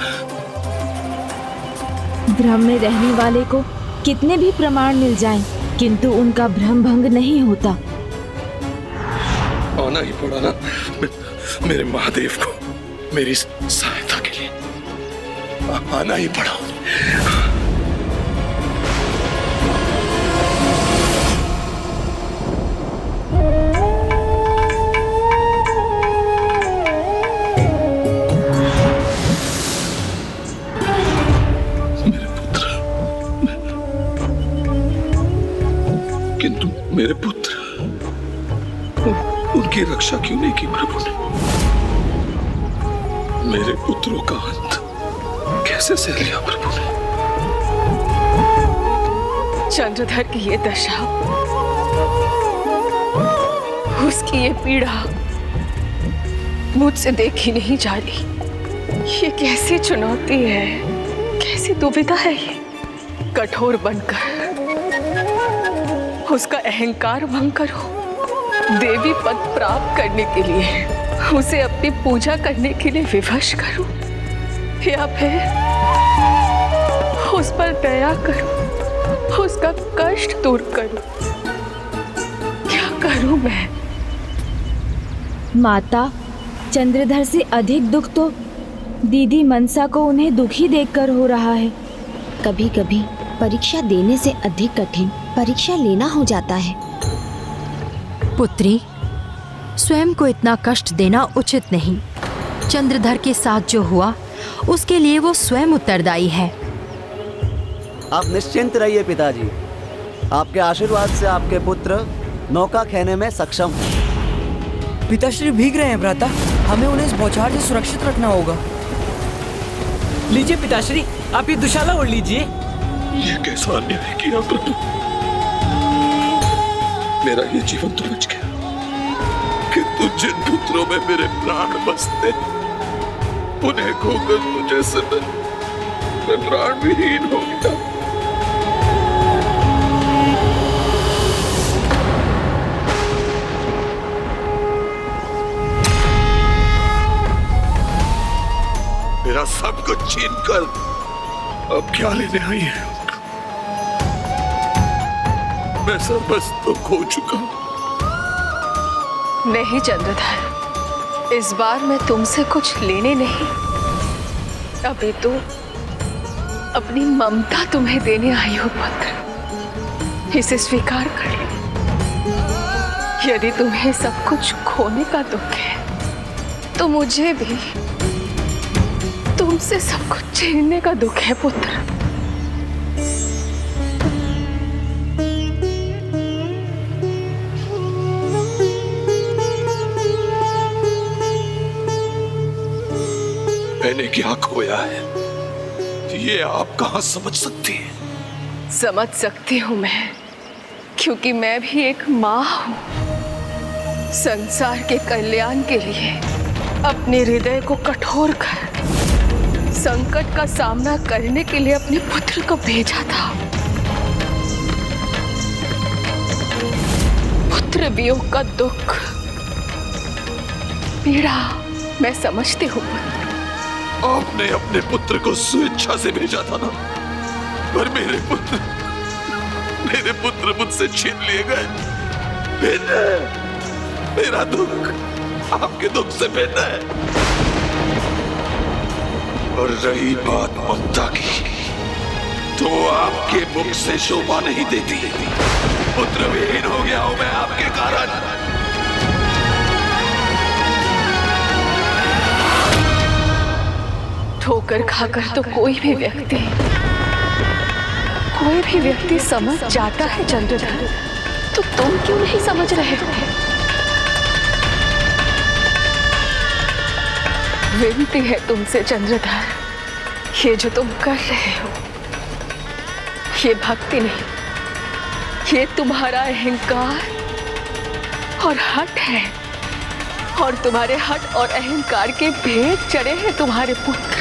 भ्रम में रहने वाले को कितने भी प्रमाण मिल जाएं, किंतु उनका भ्रम भंग नहीं होता। आना ही पड़ा ना मेरे महादेव को मेरी सहायता के लिए। आना ही पड़ा। मेरे पुत्र, किंतु मेरे पुत्र, उनकी रक्षा क्यों नहीं की प्रभु ने? मेरे पुत्रों का अंत कैसे सह लिया प्रभु ने? चंद्रधर की ये दशा, उसकी ये पीड़ा मुझसे देखी नहीं जा रही। ये कैसी चुनौती है, कैसी दुविधा है ये। कठोर बनकर उसका अहंकार भंग करो, देवी पद प्राप्त करने के लिए उसे अपनी पूजा करने के लिए विवश करूं, या फिर उस पर दया करूं, उसका कष्ट दूर करूं? क्या करूं मैं? माता, चंद्रधर से अधिक दुख तो दीदी मनसा को उन्हें दुखी देखकर हो रहा है। कभी कभी परीक्षा देने से अधिक कठिन परीक्षा लेना हो जाता है। पुत्री, स्वयं को इतना कष्ट देना उचित नहीं। चंद्रधर के साथ जो हुआ उसके लिए वो स्वयं उत्तरदायी है। आप निश्चिंत रहिए पिताजी, आपके आशीर्वाद से आपके पुत्र नौका खेने में सक्षम हैं। पिताश्री भीग रहे हैं भ्राता, हमें उन्हें इस बौछार से सुरक्षित रखना होगा। लीजिए पिताश्री, आप ये दुशाला ओढ़ लीजिए। ये कैसा अन्याय किया प्रभु? मेरा ये जीवन तो बच गया, किंतु जिन पुत्रों में मेरे प्राण बसते उन्हें खोकर मुझे मैं प्राण विहीन हो गया। मेरा सब कुछ छीन कर अब क्या लेने आई है? मैं सर्वस्व तो खो चुका हूं। नहीं चंद्रधर, इस बार मैं तुमसे कुछ लेने नहीं, अभी तो अपनी ममता तुम्हें देने आई हूं पुत्र। इसे स्वीकार कर लो। यदि तुम्हें सब कुछ खोने का दुख है तो मुझे भी तुमसे सब कुछ छीनने का दुख है पुत्र। मैंने क्या खोया है ये आप कहां समझ सकती हैं? समझ सकती हूं मैं, क्योंकि मैं भी एक माँ हूं। संसार के कल्याण के लिए अपने हृदय को कठोर कर संकट का सामना करने के लिए अपने पुत्र को भेजा था। पुत्र वियोग का दुख, पीड़ा मैं समझती हूँ। आपने अपने पुत्र को स्वेच्छा से भेजा था ना, पर मेरे पुत्र मुझसे छीन लिए गए। भिन्न है मेरा दुख, आपके दुख से भिन्न है। और रही बात ममता की, तो आपके मुख से शोभा नहीं देती। पुत्र विहीन हो गया हूं मैं आपके कारण। ठोकर खाकर तो कोई भी व्यक्ति समझ जाता है चंद्रधर, तो तुम क्यों नहीं समझ रहे हो? विनती है तुमसे चंद्रधर, ये जो तुम कर रहे हो ये भक्ति नहीं, ये तुम्हारा अहंकार और हठ है। और तुम्हारे हठ और अहंकार के भेद चढ़े हैं तुम्हारे पुत्र।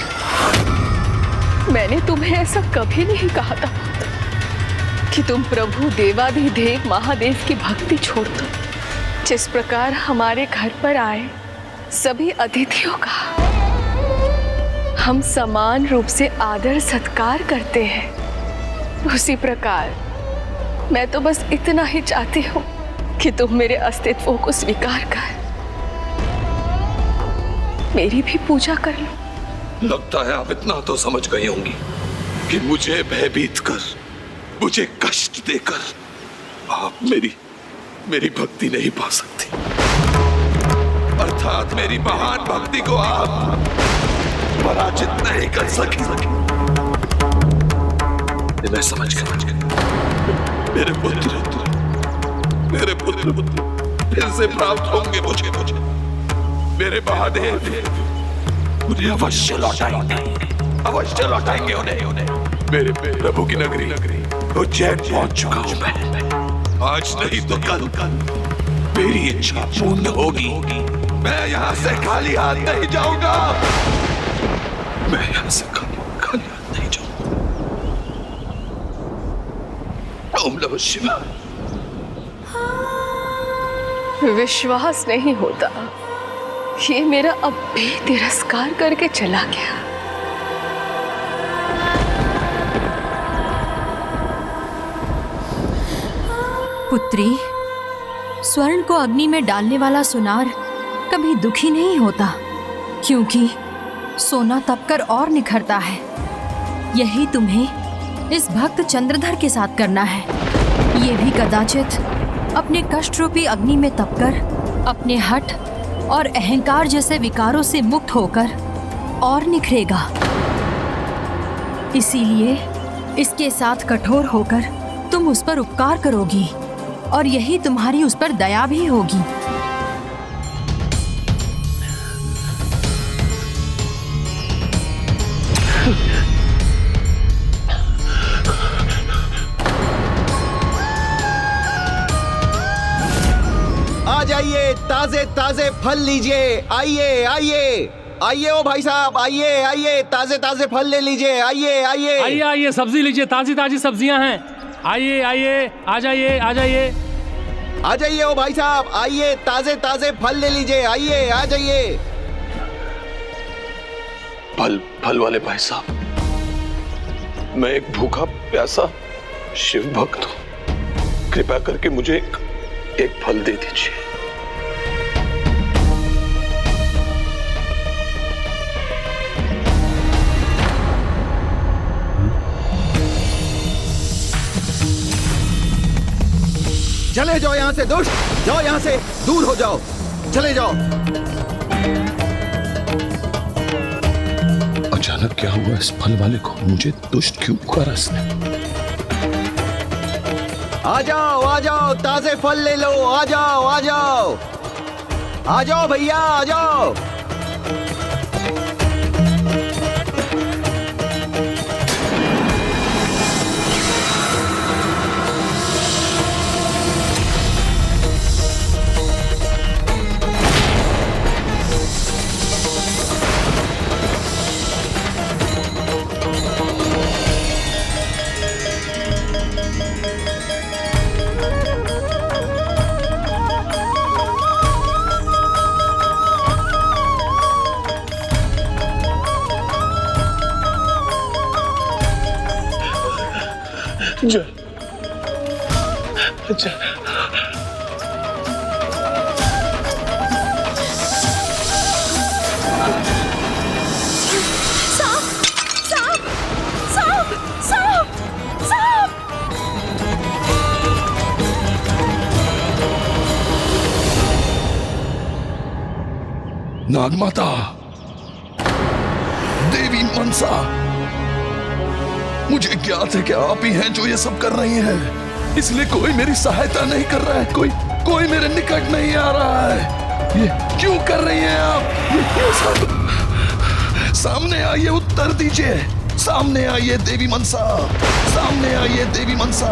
मैंने तुम्हें ऐसा कभी नहीं कहा था कि तुम प्रभु देवाधिदेव महादेव की भक्ति छोड़ दो। जिस प्रकार हमारे घर पर आए सभी अतिथियों का हम समान रूप से आदर सत्कार करते हैं, उसी प्रकार मैं तो बस इतना ही चाहती हूँ कि तुम मेरे अस्तित्व को स्वीकार कर मेरी भी पूजा कर लो। लगता है आप इतना तो समझ गई होंगी कि मुझे भयभीत कर, मुझे कष्ट देकर आप मेरी भक्ति नहीं पा सकती। अर्थात मेरी महान भक्ति को आप पराजित नहीं कर सकी। मैं समझ गया। मेरे पुत्र फिर से प्राप्त होंगे मुझे। मेरे महादेव उन्हें अवश्य लौटाएंगे उन्हें। मेरे प्रभु की नगरी उज्जैन पहुंच चुका हूं मैं। आज नहीं तो कल मेरी इच्छा पूर्ण होगी। मैं यहाँ से खाली हाथ नहीं जाऊंगा। मैं यहाँ से खाली हाथ नहीं जाऊंगा। ओम नमः शिवाय। विश्वास नहीं होता, ये मेरा अब भी तिरस्कार करके चला गया। पुत्री, स्वर्ण को अग्नि में डालने वाला सोनार कभी दुखी नहीं होता, क्योंकि सोना तपकर और निखरता है। यही तुम्हें इस भक्त चंद्रधर के साथ करना है। ये भी कदाचित अपने कष्ट रूपी अग्नि में तपकर अपने हठ और अहंकार जैसे विकारों से मुक्त होकर और निखरेगा। इसीलिए इसके साथ कठोर होकर तुम उस पर उपकार करोगी और यही तुम्हारी उस पर दया भी होगी। आ जाइए, ताजे ताजे फल लीजिए। आइए आइए आइए, ओ भाई साहब, आइए आइए, ताजे ताजे फल ले लीजिए। आइए आइए आइए आइए, सब्जी लीजिए, ताजी ताजी सब्जियां हैं। आइए आइए, आ जाइए आ जाइए आ जाइए, ओ भाई साहब, आइए, ताजे ताजे फल ले लीजिए। आइए आ जाइए। फल वाले भाई साहब, मैं एक भूखा प्यासा शिव भक्त हूं। कृपया करके मुझे एक फल दे दीजिए। चले जाओ यहां से दुष्ट, जाओ यहां से, दूर हो जाओ, चले जाओ। अचानक क्या हुआ इस फल वाले को? मुझे दुष्ट क्यों पुकारा इसने? आ जाओ, ताजे फल ले लो, आ जाओ, आ जाओ भैया, आ जाओ। नागमाता, देवी मनसा, मुझे ज्ञात है कि आप ही हैं जो ये सब कर रही हैं, इसलिए कोई मेरी सहायता नहीं कर रहा है, कोई मेरे निकट नहीं आ रहा है। ये क्यों कर रही हैं आप? ये सब सामने आइए, उत्तर दीजिए। सामने आइए देवी मनसा, सामने आइए देवी मनसा।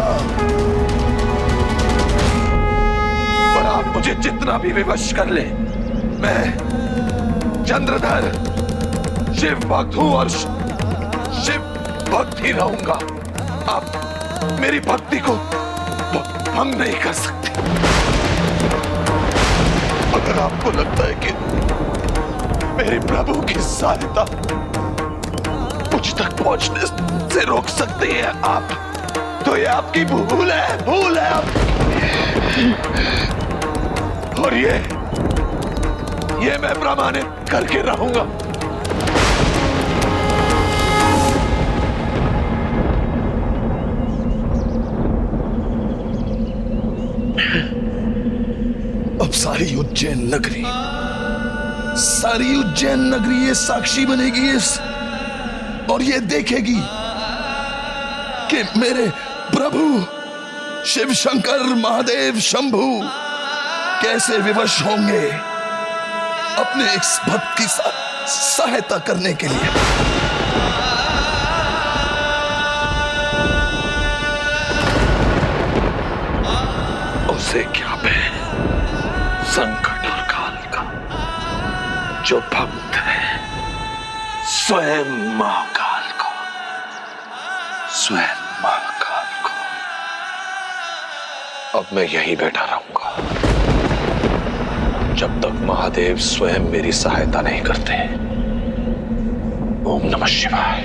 और आप मुझे जितना भी विवश कर ले, मैं चंद्रधर शिव भक्त हूं और शिव भक्त ही रहूंगा। आप मेरी भक्ति को भंग नहीं कर सकते। अगर आपको लगता है कि मेरे प्रभु की सहायता मुझ तक पहुंचने से रोक सकती है आप, तो ये आपकी भूल है आप। और ये मैं प्रमाणित करके रहूंगा। अब सारी उज्जैन नगरी ये साक्षी बनेगी और ये देखेगी कि मेरे प्रभु शिव शंकर महादेव शंभू कैसे विवश होंगे अपने इस भक्त की सहायता करने के लिए। उसे क्या बहन संकट और काल का, जो भक्त है स्वयं महाकाल को, अब मैं यहीं बैठा रहूंगा जब तक महादेव स्वयं मेरी सहायता नहीं करते। ओम नमः शिवाय।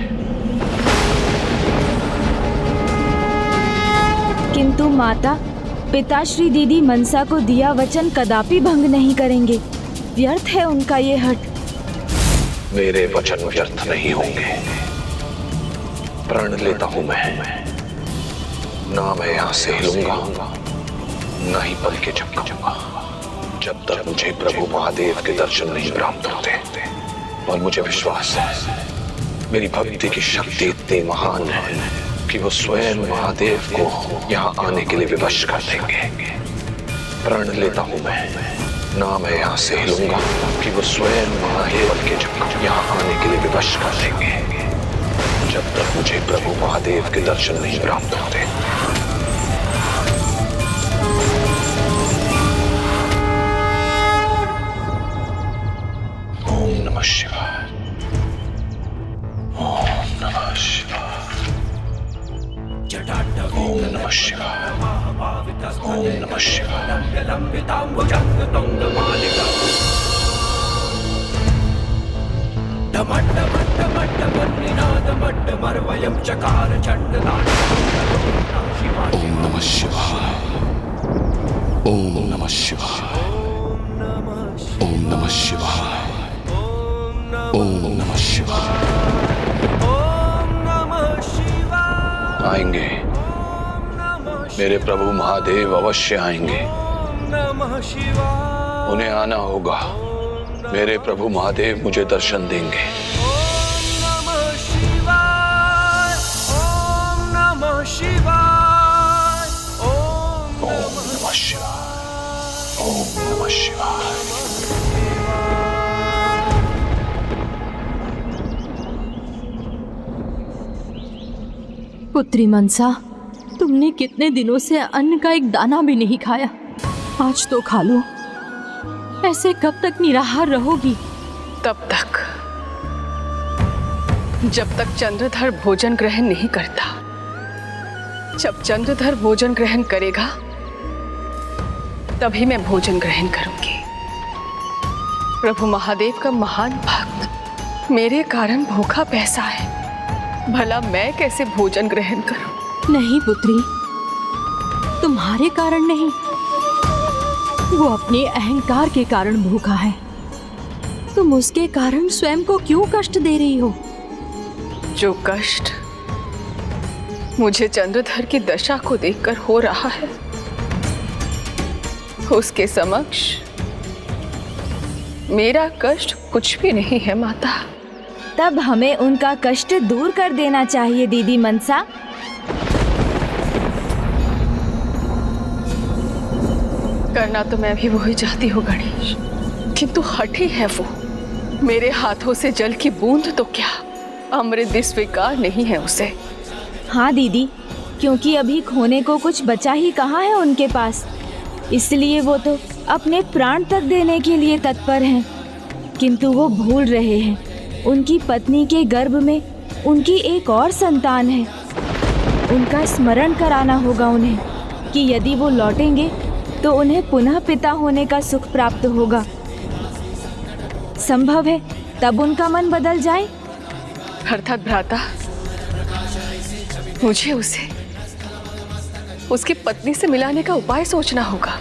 किंतु माता, पिता श्री दीदी मनसा को दिया वचन कदापि भंग नहीं करेंगे। व्यर्थ है उनका ये हठ। मेरे वचन व्यर्थ नहीं होंगे। प्रण लेता हूं मैं, ना मैं यहां से हिलूंगा, ना ही पल के झपकूंगा जब तक मुझे प्रभु महादेव के दर्शन नहीं प्राप्त होते। और मुझे विश्वास है मेरी भक्ति की शक्ति इतनी महान है कि वो स्वयं महादेव को यहाँ आने के लिए विवश कर देंगे। प्रण लेता हूं मैं, ना मैं यहाँ से हिलूंगा कि वो स्वयं महादेव के यहाँ आने के लिए विवश कर देंगे जब तक मुझे प्रभु महादेव के दर्शन नहीं प्राप्त होते। ओम नमः शिवाय। ओम नमः शिवाय। ओम नमः शिवाय। ओम नमः शिवाय। डमट डमट डमट ओम नमः शिवाय, ओम नमः शिवाय, ओम नमः शिवाय, ओम नमः शिवाय। आएंगे, मेरे प्रभु महादेव अवश्य आएंगे। उन्हें आना होगा। मेरे प्रभु महादेव मुझे दर्शन देंगे। पुत्री मनसा, तुमने कितने दिनों से अन्न का एक दाना भी नहीं खाया। आज तो खा लो। ऐसे कब तक निराहार रहोगी? तब तक जब तक चंद्रधर भोजन ग्रहण नहीं करता। जब चंद्रधर भोजन ग्रहण करेगा तभी मैं भोजन ग्रहण करूंगी। प्रभु महादेव का महान भक्त मेरे कारण भूखा पैसा है। भला मैं कैसे भोजन ग्रहण करूं? नहीं पुत्री, तुम्हारे कारण नहीं, वो अपने अहंकार के कारण भूखा है। तुम उसके कारण स्वयं को क्यों कष्ट दे रही हो? जो कष्ट मुझे चंद्रधर की दशा को देखकर हो रहा है, उसके समक्ष मेरा कष्ट कुछ भी नहीं है माता। तब हमें उनका कष्ट दूर कर देना चाहिए दीदी मनसा। करना तो मैं भी वही चाहती हूँ गणेश, किंतु हठी है वो। मेरे हाथों से जल की बूंद तो क्या, अमृत भी स्वीकार नहीं है उसे। हाँ दीदी, क्योंकि अभी खोने को कुछ बचा ही कहाँ है उनके पास, इसलिए वो तो अपने प्राण तक देने के लिए तत्पर हैं। किंतु वो भूल रहे हैं उनकी पत्नी के गर्भ में उनकी एक और संतान है। उनका स्मरण कराना होगा उन्हें कि यदि वो लौटेंगे तो उन्हें पुनः पिता होने का सुख प्राप्त होगा। संभव है तब उनका मन बदल जाए। अर्थात भ्राता, मुझे उसे उसकी पत्नी से मिलाने का उपाय सोचना होगा।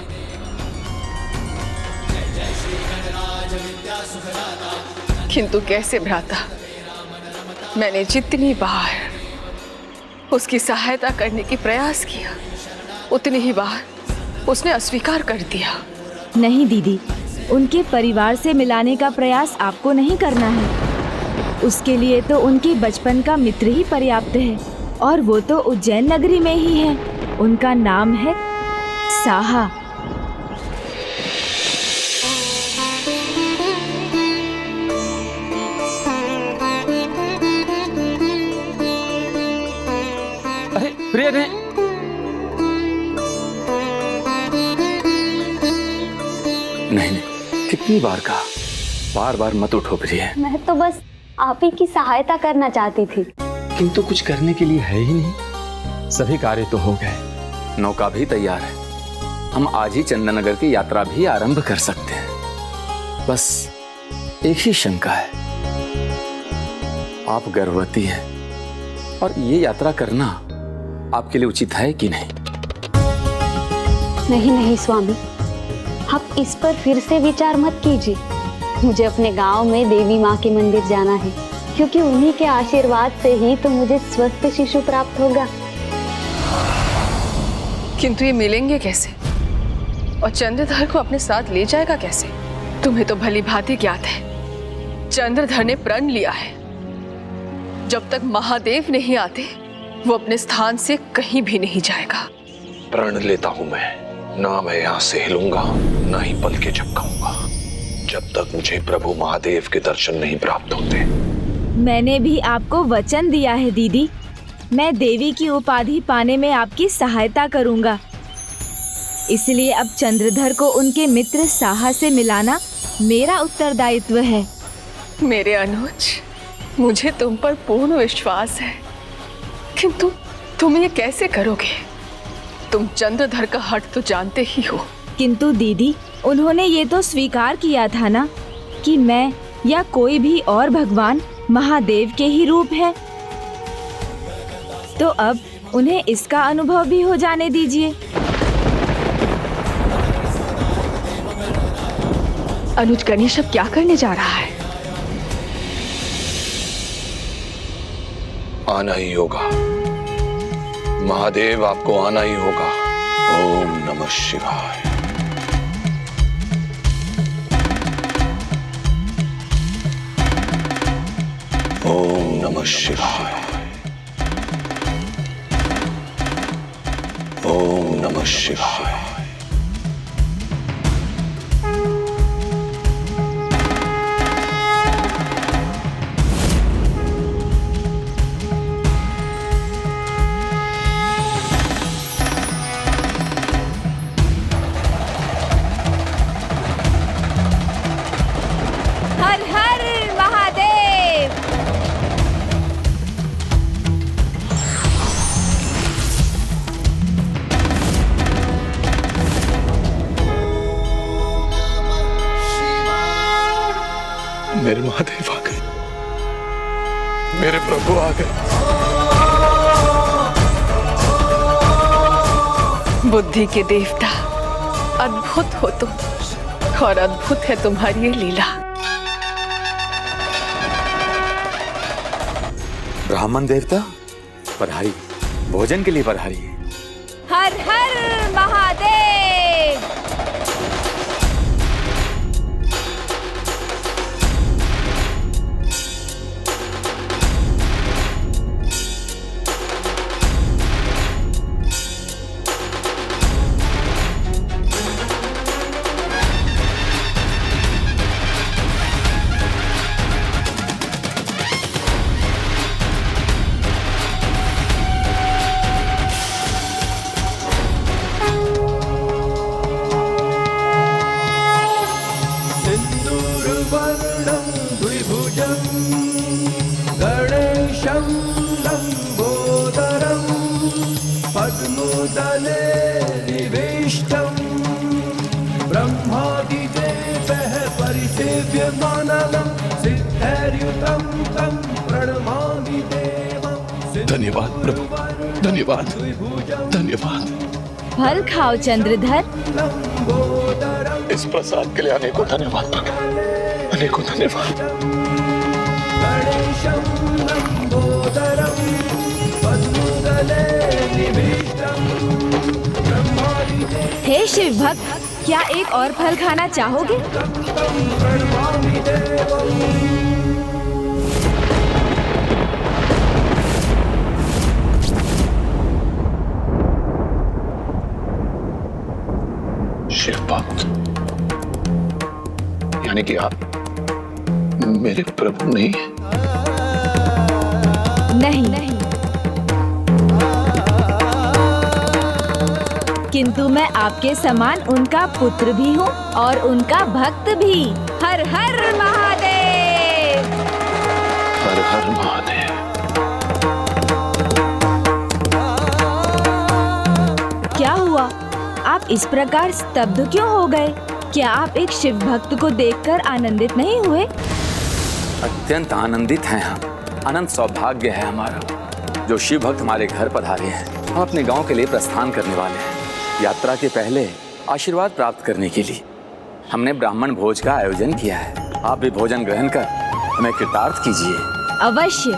किंतु कैसे भ्राता? मैंने जितनी बार उसकी सहायता करने की प्रयास किया, उतनी ही बार उसने अस्वीकार कर दिया। नहीं दीदी, उनके परिवार से मिलाने का प्रयास आपको नहीं करना है। उसके लिए तो उनके बचपन का मित्र ही पर्याप्त है, और वो तो उज्जैन नगरी में ही है। उनका नाम है साहा। अरे प्रिय ने नहीं, कितनी बार कहा, बार बार मत उठो प्रिय। मैं तो बस आप ही की सहायता करना चाहती थी। किंतु कुछ करने के लिए है ही नहीं। सभी कार्य तो हो गए, नौका भी तैयार है। हम आज ही चंदननगर की यात्रा भी आरंभ कर सकते हैं। बस एक ही शंका है, आप गर्भवती हैं और ये यात्रा करना आपके लिए उचित है कि नहीं? नहीं नहीं स्वामी, आप इस पर फिर से विचार मत कीजिए। मुझे अपने गांव में देवी माँ के मंदिर जाना है, क्योंकि उन्हीं के आशीर्वाद से ही तो मुझे स्वस्थ शिशु प्राप्त होगा। किंतु ये मिलेंगे कैसे, और चंद्रधर को अपने साथ ले जाएगा कैसे? तुम्हें तो भली भांति ज्ञात है, चंद्रधर ने प्रण लिया है, जब तक महादेव नहीं आते वो अपने स्थान से कहीं भी नहीं जाएगा। प्रण लेता हूं मैं, ना मैं यहाँ से हिलूंगा, ना ही पल के झपकाऊंगा, जब तक मुझे प्रभु महादेव के दर्शन नहीं प्राप्त होते। मैंने भी आपको वचन दिया है दीदी, मैं देवी की उपाधि पाने में आपकी सहायता करूंगा। इसलिए अब चंद्रधर को उनके मित्र साहा से मिलाना मेरा उत्तरदायित्व है। मेरे अनुज, मुझे तुम पर पूर्ण विश्वास है, किंतु तुम ये कैसे करोगे? तुम चंद्रधर का हट तो जानते ही हो। किंतु दीदी, उन्होंने ये तो स्वीकार किया था ना कि मैं या कोई भी और भगवान महादेव के ही रूप है, तो अब उन्हें इसका अनुभव भी हो जाने दीजिए। अनुज गणेश अब क्या करने जा रहा है? आना ही होगा महादेव, आपको आना ही होगा। ओम नमः शिवाय। ओम नमः शिवाय। ओम नमः शिवाय। हर हर महादेव। मेरे महादेव आ गए, मेरे प्रभु आ गए। बुद्धि के देवता, अद्भुत हो तुम, और अद्भुत है तुम्हारी ये लीला। ब्राह्मण देवता पधारी, भोजन के लिए पधारी। हर हर महादेव। सिन्दूरवर्णं द्विभुजं गणेशं लम्बोदरं पद्मोदले निविष्टं ब्रह्मादिदेवः परिसेव्यमानं सिद्धैर्युतं तं प्रणमामि देवं। धन्यवाद प्रभु, धन्यवाद, धन्यवाद। फल खाओ चंद्रधर। इस प्रसाद के लिए अनेकों धन्यवाद प्रभु, अनेकों धन्यवाद। हे शिव भक्त, क्या एक और फल खाना चाहोगे? शिव भक्त, यानी कि आप मेरे प्रभु नहीं? नहीं, किंतु मैं आपके समान उनका पुत्र भी हूँ और उनका भक्त भी। हर हर महादेव। हर हर महादेव। क्या हुआ? आप इस प्रकार स्तब्ध क्यों हो गए? क्या आप एक शिव भक्त को देखकर आनंदित नहीं हुए? अत्यंत आनंदित हैं हम। अनंत सौभाग्य है हमारा जो शिव भक्त हमारे घर पधारे हैं। हम अपने गांव के लिए प्रस्थान करने वाले हैं। यात्रा के पहले आशीर्वाद प्राप्त करने के लिए हमने ब्राह्मण भोज का आयोजन किया है। आप भी भोजन ग्रहण कर हमें कृतार्थ कीजिए। अवश्य,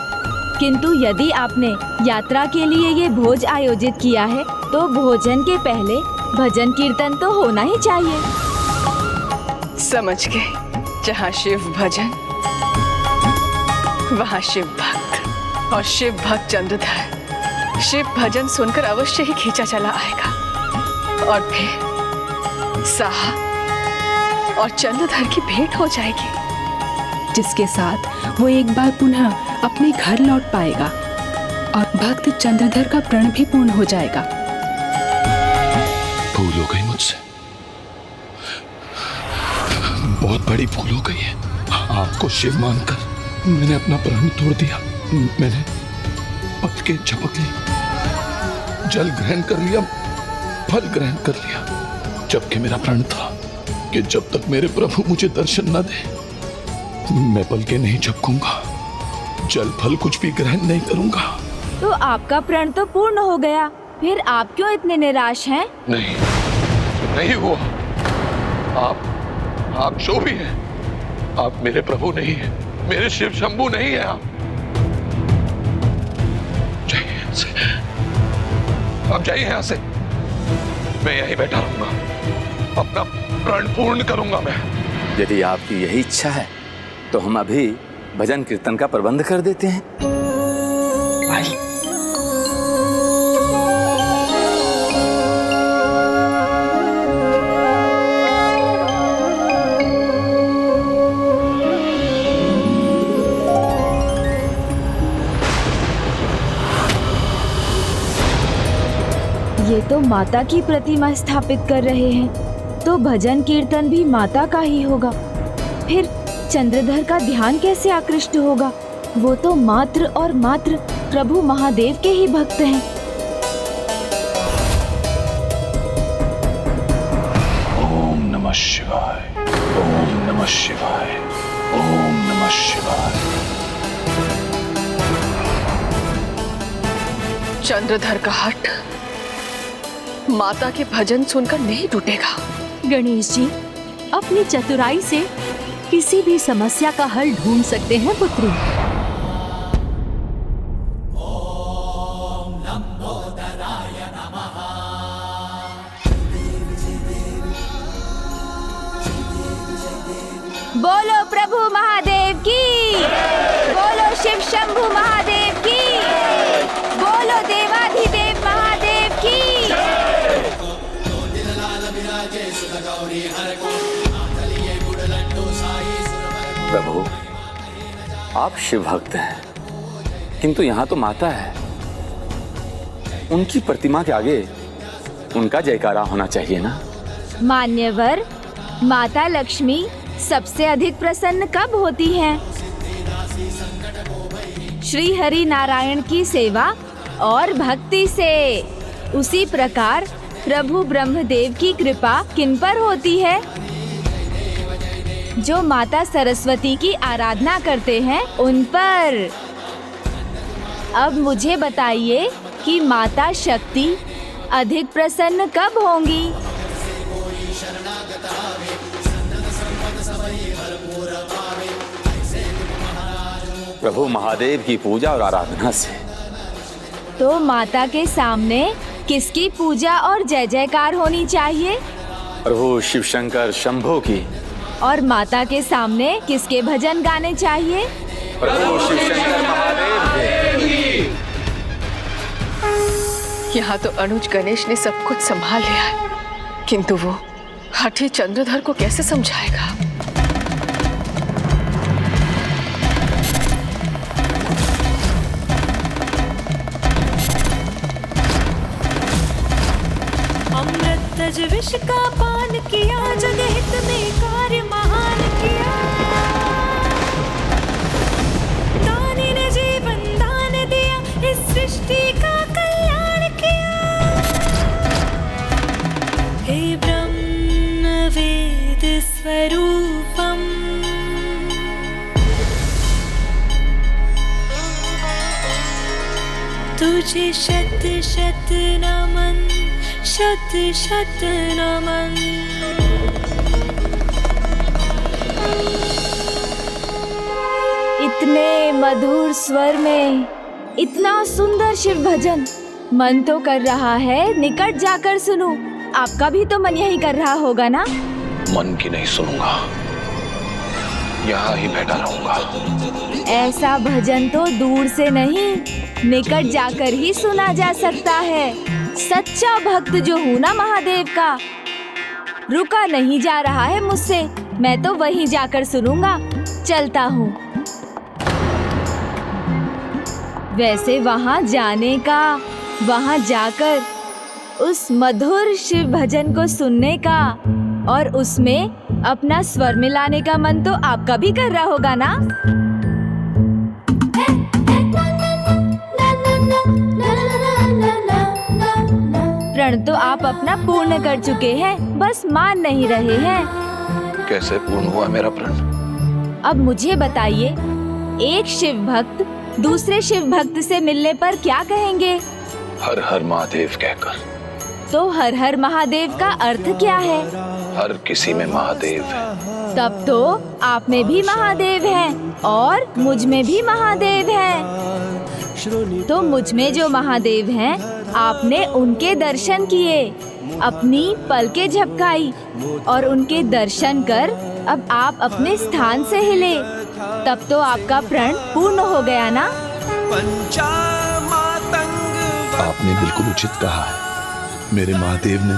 किंतु यदि आपने यात्रा के लिए ये भोज आयोजित किया है तो भोजन के पहले भजन कीर्तन तो होना ही चाहिए। समझ गए, जहाँ शिव भजन वहाँ शिव भक्त, और शिव भक्त चंद्रधर शिव भजन सुनकर अवश्य ही खींचा चला आएगा, और फिर साहा और चंद्रधर की भेंट हो जाएगी, जिसके साथ वो एक बार पुनः अपने घर लौट पाएगा और भक्त चंद्रधर का प्रण भी पूर्ण हो जाएगा। भूल हो गई मुझसे, बहुत बड़ी भूल हो गई है। आपको शिव मानकर मैंने अपना प्राण तोड़ दिया। मैंने पलकें झपक ली, जल ग्रहण कर लिया, फल ग्रहण कर लिया, जबकि मेरा प्रण था कि जब तक मेरे प्रभु मुझे दर्शन न दे मैं पलकें नहीं झपकूंगा। जल फल कुछ भी ग्रहण नहीं करूंगा। तो आपका प्रण तो पूर्ण हो गया, फिर आप क्यों इतने निराश हैं? नहीं, नहीं हुआ। आप जो भी हैं, आप मेरे प्रभु नहीं हैं, मेरे शिव शंभू नहीं हैं। आप जाइए यहाँ से, आप जाइए यहाँ से। मैं यहीं बैठा रहूंगा, अपना प्रण पूर्ण करूंगा मैं। यदि आपकी यही इच्छा है तो हम अभी भजन कीर्तन का प्रबंध कर देते हैं। भाई ये तो माता की प्रतिमा स्थापित कर रहे हैं, तो भजन कीर्तन भी माता का ही होगा। फिर चंद्रधर का ध्यान कैसे आकृष्ट होगा? वो तो मात्र और मात्र प्रभु महादेव के ही भक्त हैं। ओम नमः शिवाय, ओम नमः शिवाय, ओम नमः शिवाय। चंद्रधर का हट माता के भजन सुनकर नहीं टूटेगा। गणेश जी अपनी चतुराई से किसी भी समस्या का हल ढूंढ सकते हैं पुत्री। बोलो प्रभु महादेव की, बोलो शिव शंभू महादेव की, बोलो देवाधिदेव महादेव की। प्रभु, आप शिव भक्त हैं, किंतु यहाँ तो माता है। उनकी प्रतिमा के आगे उनका जयकारा होना चाहिए ना। मान्यवर, माता लक्ष्मी सबसे अधिक प्रसन्न कब होती हैं? श्री हरि नारायण की सेवा और भक्ति से। उसी प्रकार प्रभु ब्रह्मदेव की कृपा किन पर होती है? जो माता सरस्वती की आराधना करते हैं उन पर। अब मुझे बताइए कि माता शक्ति अधिक प्रसन्न कब होंगी? प्रभु महादेव की पूजा और आराधना से। तो माता के सामने किसकी पूजा और जय जयकार होनी चाहिए? प्रभु शिव शंकर शंभो की। और माता के सामने किसके भजन गाने चाहिए? प्रभु शिव शंकर महादेव की। यहाँ तो अनुज गणेश ने सब कुछ संभाल लिया है, किंतु वो हठी चंद्रधर को कैसे समझाएगा? अमृत विष का पान किया, जनहित में कार्य महान किया। दानी ने जीवन दान दिया, इस सृष्टि का कल्याण किया। हे ब्रह्म वेद स्वरूपम, तुझे शत शत नमन, शत शत नमन। इतने मधुर स्वर में इतना सुंदर शिव भजन, मन तो कर रहा है निकट जाकर सुनूं। आपका भी तो मन यही कर रहा होगा ना? मन की नहीं सुनूंगा, यहाँ ही बैठा रहूंगा। ऐसा भजन तो दूर से नहीं, निकट जाकर ही सुना जा सकता है। सच्चा भक्त जो हूँ ना महादेव का, रुका नहीं जा रहा है मुझसे। मैं तो वहीं जाकर सुनूंगा। चलता हूँ। वैसे वहाँ जाने का, वहाँ जाकर उस मधुर शिव भजन को सुनने का और उसमें अपना स्वर मिलाने का मन तो आपका भी कर रहा होगा ना? प्रण तो आप अपना पूर्ण कर चुके हैं, बस मान नहीं रहे हैं। कैसे पूर्ण हुआ मेरा प्रण? अब मुझे बताइए, एक शिव भक्त दूसरे शिव भक्त से मिलने पर क्या कहेंगे? हर हर महादेव कहकर। तो हर हर महादेव का अर्थ क्या है? हर किसी में महादेव है। तब तो आप में भी महादेव हैं और मुझ में भी महादेव हैं। तो मुझ में जो महादेव हैं, आपने उनके दर्शन किए, अपनी पलकें झपकाई और उनके दर्शन कर अब आप अपने स्थान से हिले। तब तो आपका प्रण पूर्ण हो गया ना? आपने बिल्कुल उचित कहा है। मेरे महादेव ने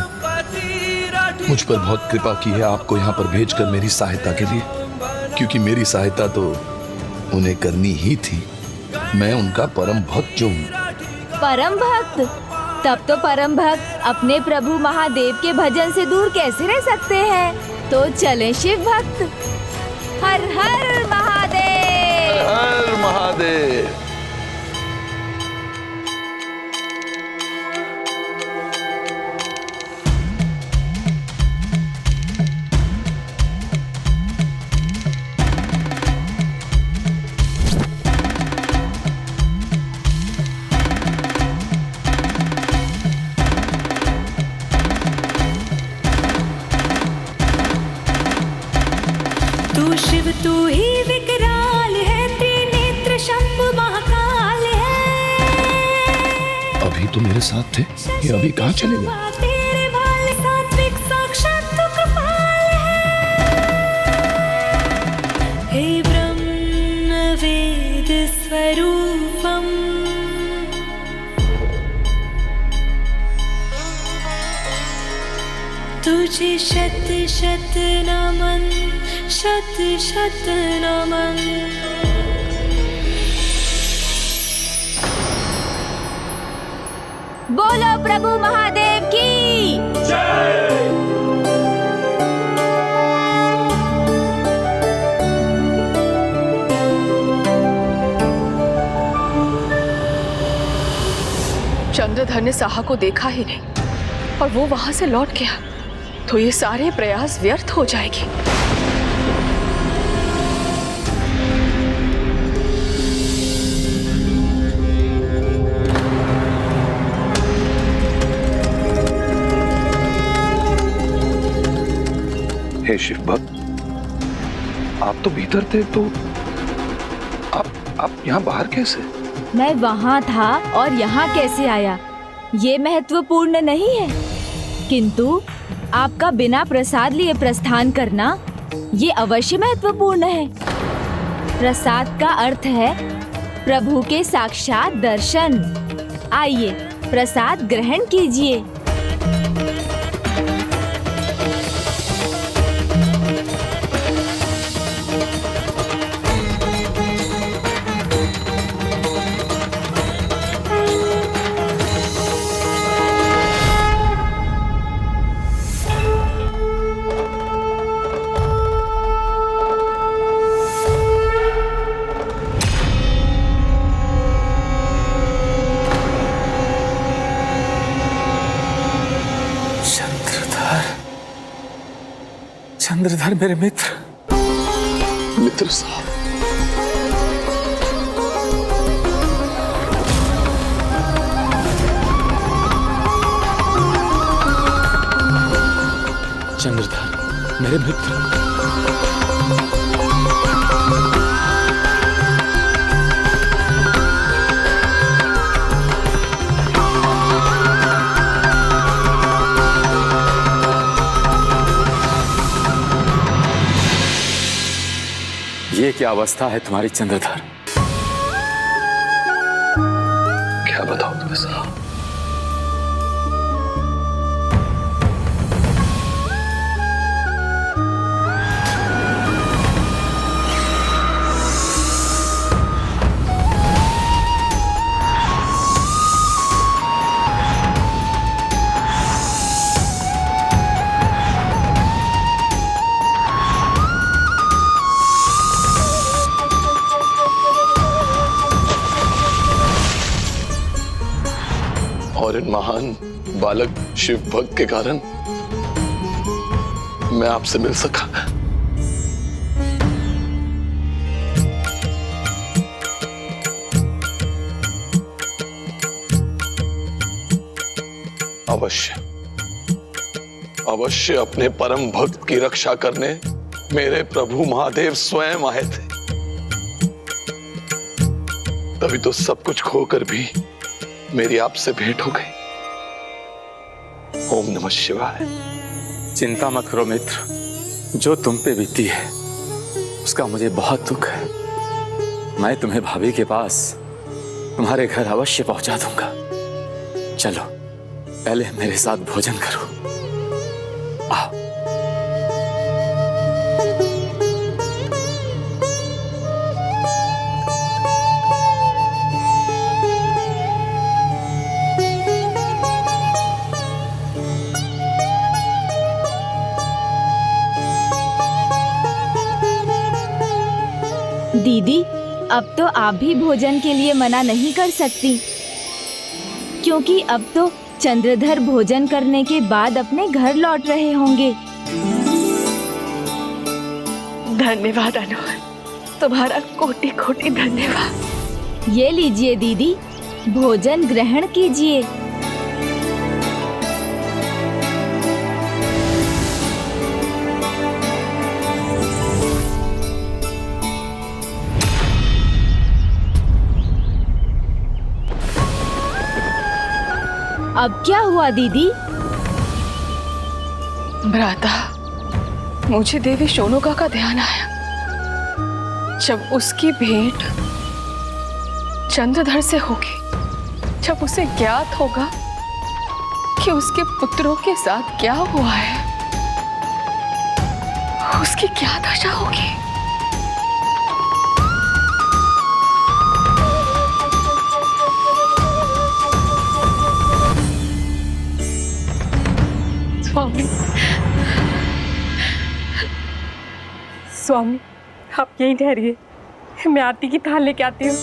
मुझ पर बहुत कृपा की है आपको यहाँ पर भेजकर मेरी सहायता के लिए, क्योंकि मेरी सहायता तो उन्हें करनी ही थी। मैं उनका परम भक्त जो हूँ। परम भक्त? तब तो परम भक्त अपने प्रभु महादेव के भजन से दूर कैसे रह सकते हैं? तो चलें शिव भक्त। हर हर महादेव। हर हर महादेव। तू शिव तू ही विकराल है, त्रिनेत्र शंभु महाकाल है। अभी तो मेरे साथ थे, ये अभी कहाँ चले गए? तेरे भाल सात्विक साक्षात तू कृपाल है। हे ब्रह्म वेद स्वरूपम, तुझे शत शत नमन, शत शत नमन। बोलो प्रभु महादेव की जय। चंद्रधर ने साहा को देखा ही नहीं और वो वहां से लौट गया, तो ये सारे प्रयास व्यर्थ हो जाएंगे। हे शिव भक्त, आप तो भीतर थे, तो आप यहाँ बाहर कैसे? मैं वहाँ था और यहाँ कैसे आया, ये महत्वपूर्ण नहीं है, किंतु आपका बिना प्रसाद लिए प्रस्थान करना ये अवश्य महत्वपूर्ण है। प्रसाद का अर्थ है प्रभु के साक्षात दर्शन। आइए प्रसाद ग्रहण कीजिए। चंद्रधर मेरे मित्र साहब। चंद्रधर मेरे मित्र। ये क्या अवस्था है तुम्हारी चंद्रधर? क्या बताओ तुम्हें साहब? और इन महान बालक शिव भक्त के कारण मैं आपसे मिल सका। अवश्य अवश्य अपने परम भक्त की रक्षा करने मेरे प्रभु महादेव स्वयं आए थे। तभी तो सब कुछ खोकर भी मेरी आपसे भेंट हो गई। ओम नमः शिवाय। चिंता मत करो मित्र, जो तुम पे बीती है उसका मुझे बहुत दुख है। मैं तुम्हें भाभी के पास तुम्हारे घर अवश्य पहुंचा दूंगा। चलो पहले मेरे साथ भोजन करो। आओ। दीदी, अब तो आप भी भोजन के लिए मना नहीं कर सकती, क्योंकि अब तो चंद्रधर भोजन करने के बाद अपने घर लौट रहे होंगे। धन्यवाद अनोल, तुम्हारा कोटि कोटि धन्यवाद। ये लीजिए दीदी, भोजन ग्रहण कीजिए। अब क्या हुआ दीदी? भ्राता, मुझे देवी शोनोका का ध्यान आया। जब उसकी भेंट चंद्रधर से होगी, जब उसे ज्ञात होगा कि उसके पुत्रों के साथ क्या हुआ है, उसकी क्या दशा होगी। स्वामी, आप यहीं ठहरिए, मैं आरती की थाल लेके आती हूँ।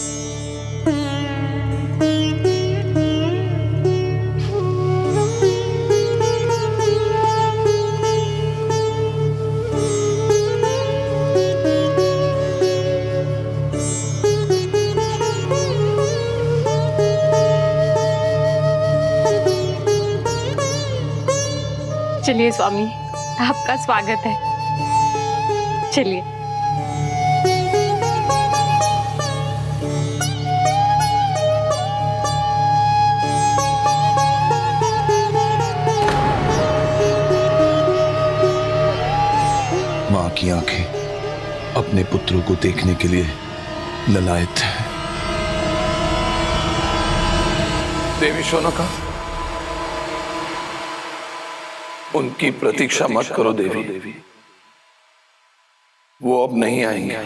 चलिए स्वामी, आपका स्वागत है। चलिए। मां की आंखें अपने पुत्रों को देखने के लिए ललायत है। देवी शोनका, उनकी प्रतीक्षा मत करो देवी। वो अब नहीं आएंगे।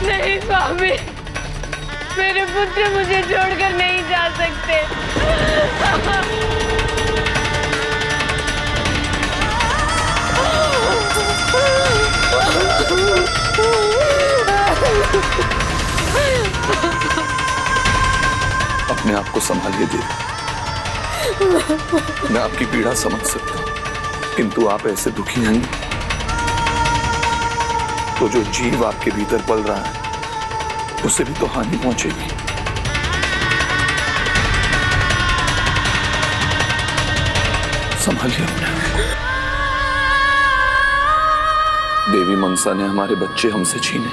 नहीं स्वामी, मेरे पुत्र मुझे छोड़कर नहीं जा सकते। अपने आप को संभालिए देवी। मैं आपकी पीड़ा समझ सकता हूं, किंतु आप ऐसे दुखी हैं तो जो जीव आपके भीतर पल रहा है उसे भी तो हानि पहुंचेगी। संभालिए अपने। देवी मनसा ने हमारे बच्चे हमसे छीने,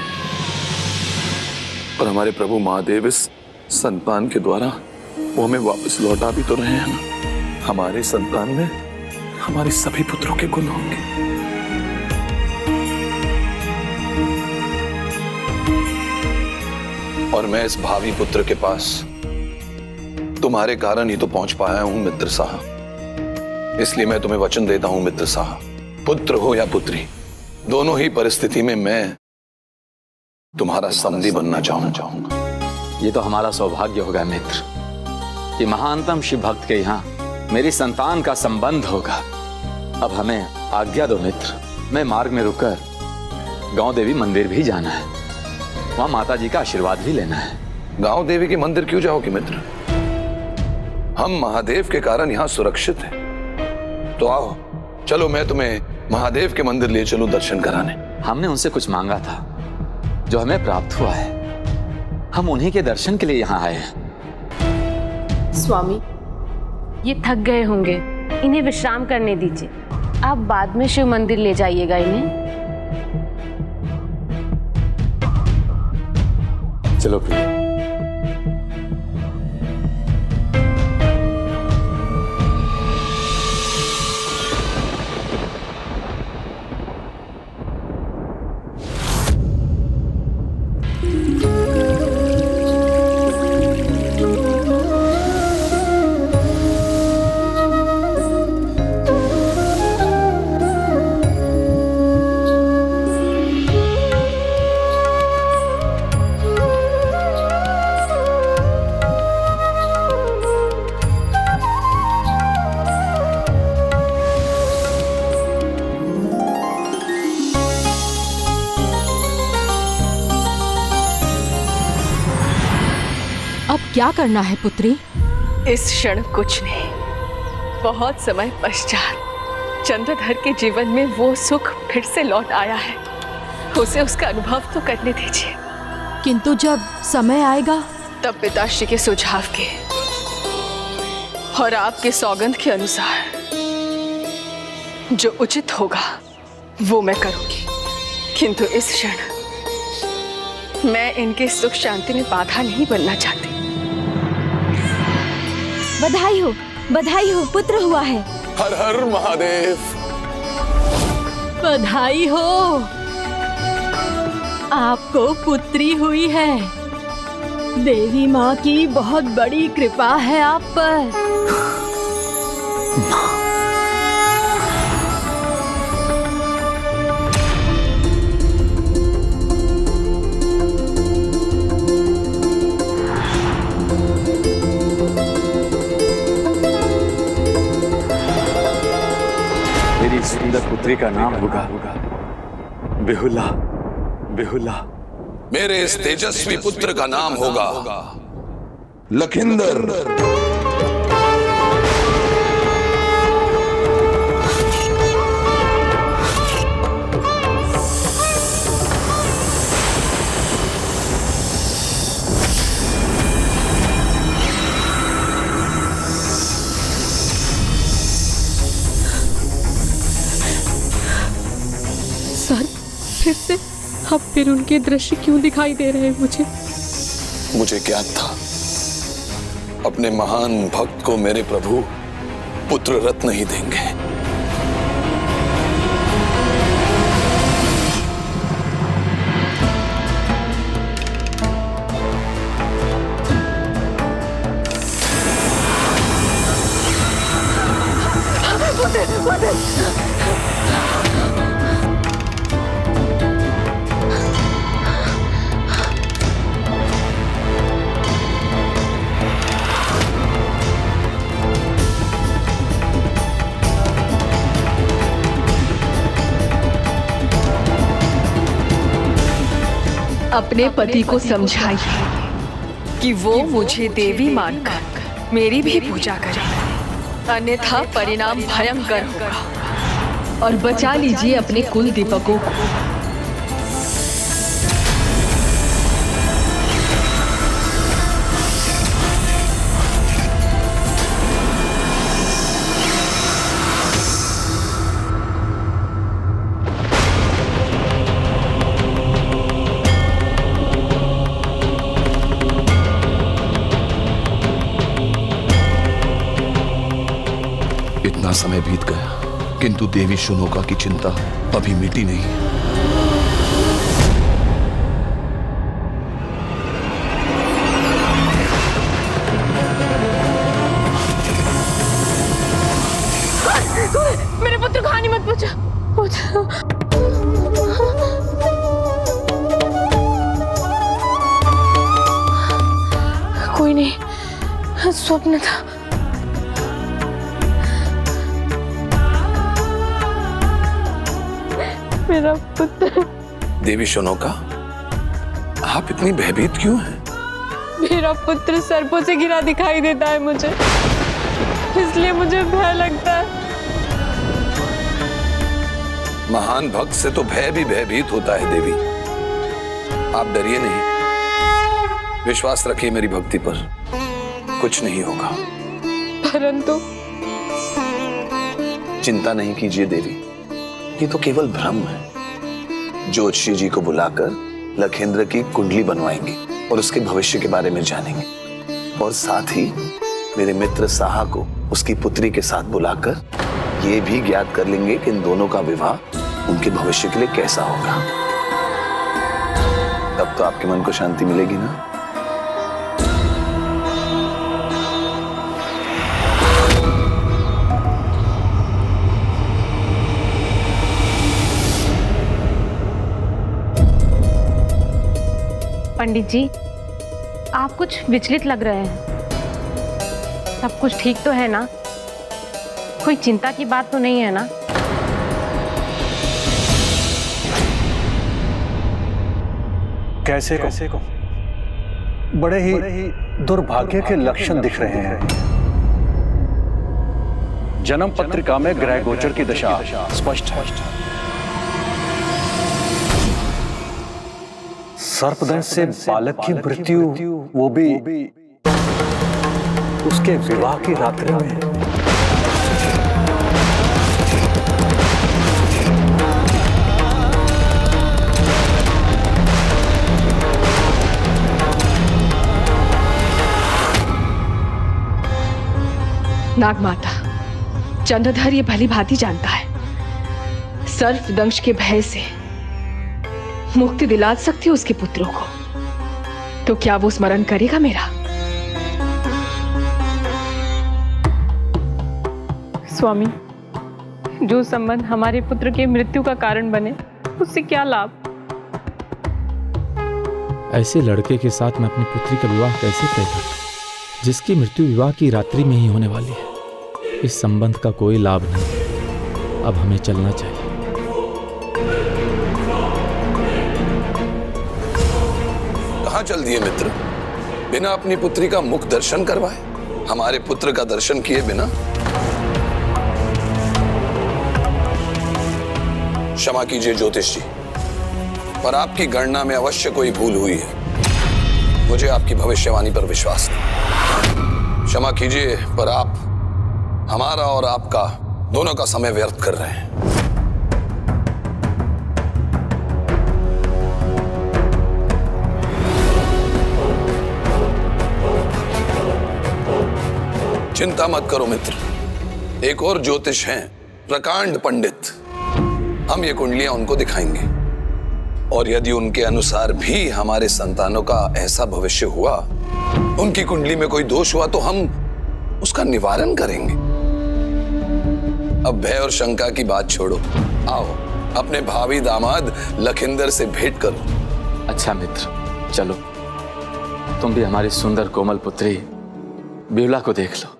और हमारे प्रभु महादेव इस संतान के द्वारा वो हमें वापस लौटा भी तो रहे हैं ना। हमारे संतान में हमारे सभी पुत्रों के गुण होंगे। और मैं इस भावी पुत्र के पास तुम्हारे कारण ही तो पहुंच पाया हूं मित्र साहब। इसलिए मैं तुम्हें वचन देता हूं मित्र साहब, पुत्र हो या पुत्री, दोनों ही परिस्थिति में मैं तुम्हारा समधी बनना चाहूंगा। ये तो हमारा सौभाग्य होगा मित्र कि महानतम शिव भक्त के यहाँ मेरी संतान का संबंध होगा। अब हमें आज्ञा दो मित्र, मैं मार्ग में रुककर गांव देवी मंदिर भी जाना है, वहां माता जी का आशीर्वाद भी लेना है। गांव देवी के मंदिर क्यों जाओगे मित्र? हम महादेव के कारण यहाँ सुरक्षित हैं। तो आओ, चलो मैं तुम्हें महादेव के मंदिर ले चलूं दर्शन कराने। हमने उनसे कुछ मांगा था जो हमें प्राप्त हुआ है। हम उन्हीं के दर्शन के लिए यहाँ आए हैं। स्वामी, ये थक गए होंगे, इन्हें विश्राम करने दीजिए। आप बाद में शिव मंदिर ले जाइएगा इन्हें। चलो प्रिय। अब क्या करना है पुत्री? इस क्षण कुछ नहीं, बहुत समय पश्चात चंद्रधर के जीवन में वो सुख फिर से लौट आया है। उसे उसका अनुभव तो करने दीजिए। किंतु जब समय आएगा तब पिताश्री के सुझाव के और आपके सौगंध के अनुसार जो उचित होगा वो मैं करूंगी। किंतु इस क्षण मैं इनके सुख शांति में बाधा नहीं बनना चाहती। बधाई हो, पुत्र हुआ है। हर हर महादेव। बधाई हो, आपको पुत्री हुई है। देवी माँ की बहुत बड़ी कृपा है आप पर। मेरी सुंदर पुत्री का नाम होगा बेहुला। बेहुला। मेरे इस तेजस्वी पुत्र का नाम होगा लखिंदर। सर, फिर से अब फिर उनके दृश्य क्यों दिखाई दे रहे हैं मुझे? मुझे ज्ञात था अपने महान भक्त को मेरे प्रभु पुत्र रत्न ही देंगे। अपने पति को समझाइए कि वो मुझे देवी मानकर मेरी भी पूजा करे, अन्यथा परिणाम भयंकर होगा। और बचा लीजिए अपने कुल दीपकों को। इतना समय बीत गया किंतु देवी शुनोका की चिंता अभी मिटी नहीं। मेरे पुत्र को हानि मत पहुंचा। कोई नहीं, स्वप्न था। मेरा पुत्र। देवी शुनोका, आप इतनी भयभीत क्यों हैं? मेरा पुत्र सर्पों से घिरा दिखाई देता है मुझे, इसलिए मुझे भय लगता है। महान भक्त से तो भय भी भयभीत होता है देवी। आप डरिए नहीं, विश्वास रखिए मेरी भक्ति पर, कुछ नहीं होगा। परंतु चिंता नहीं कीजिए देवी, ये तो केवल भ्रम है। ज्योतिषी जी को बुलाकर लखेंद्र की कुंडली बनवाएंगे और उसके भविष्य के बारे में जानेंगे, और साथ ही मेरे मित्र साहा को उसकी पुत्री के साथ बुलाकर ये भी ज्ञात कर लेंगे कि इन दोनों का विवाह उनके भविष्य के लिए कैसा होगा। तब तो आपके मन को शांति मिलेगी ना। पंडित जी, आप कुछ विचलित लग रहे हैं। सब कुछ ठीक तो है ना? कोई चिंता की बात तो नहीं है ना? कैसे को बड़े ही दुर्भाग्य के लक्षण दिख रहे हैं। जन्म पत्रिका में ग्रह गोचर की दशा स्पष्ट है। सर्पदंश से बालक की मृत्यु, वो भी उसके विवाह की रात्रि में। नागमाता, चंद्रधर ये भली भांति जानता है, सर्पदंश के भय से मुक्ति दिला सकती है उसके पुत्रों को, तो क्या वो स्मरण करेगा मेरा? स्वामी, जो संबंध हमारे पुत्र के मृत्यु का कारण बने, उससे क्या लाभ? ऐसे लड़के के साथ मैं अपनी पुत्री का विवाह कैसे तय कर दूं, जिसकी मृत्यु विवाह की रात्रि में ही होने वाली है। इस संबंध का कोई लाभ नहीं। अब हमें चलना चाहिए। कहाँ चल दिए मित्र? बिना अपनी पुत्री का मुख दर्शन करवाए, हमारे पुत्र का दर्शन किए बिना? क्षमा कीजिए ज्योतिष जी, पर आपकी गणना में अवश्य कोई भूल हुई है। मुझे आपकी भविष्यवाणी पर विश्वास नहीं। क्षमा कीजिए, पर आप हमारा और आपका दोनों का समय व्यर्थ कर रहे हैं। चिंता मत करो मित्र, एक और ज्योतिष हैं प्रकांड पंडित, हम ये कुंडलियां उनको दिखाएंगे, और यदि उनके अनुसार भी हमारे संतानों का ऐसा भविष्य हुआ, उनकी कुंडली में कोई दोष हुआ, तो हम उसका निवारण करेंगे। अब भय और शंका की बात छोड़ो, आओ अपने भावी दामाद लखिंदर से भेंट करो। अच्छा मित्र, चलो तुम भी हमारी सुंदर कोमल पुत्री बेहुला को देख लो।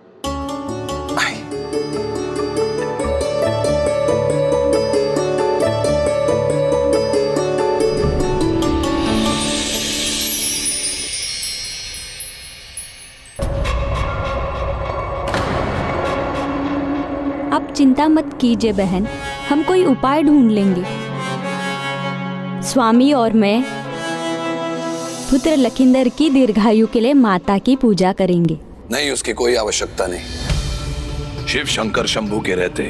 आप चिंता मत कीजिए बहन, हम कोई उपाय ढूंढ लेंगे। स्वामी और मैं पुत्र लखिंदर की दीर्घायु के लिए माता की पूजा करेंगे। नहीं, उसकी कोई आवश्यकता नहीं। शिव शंकर शंभू के रहते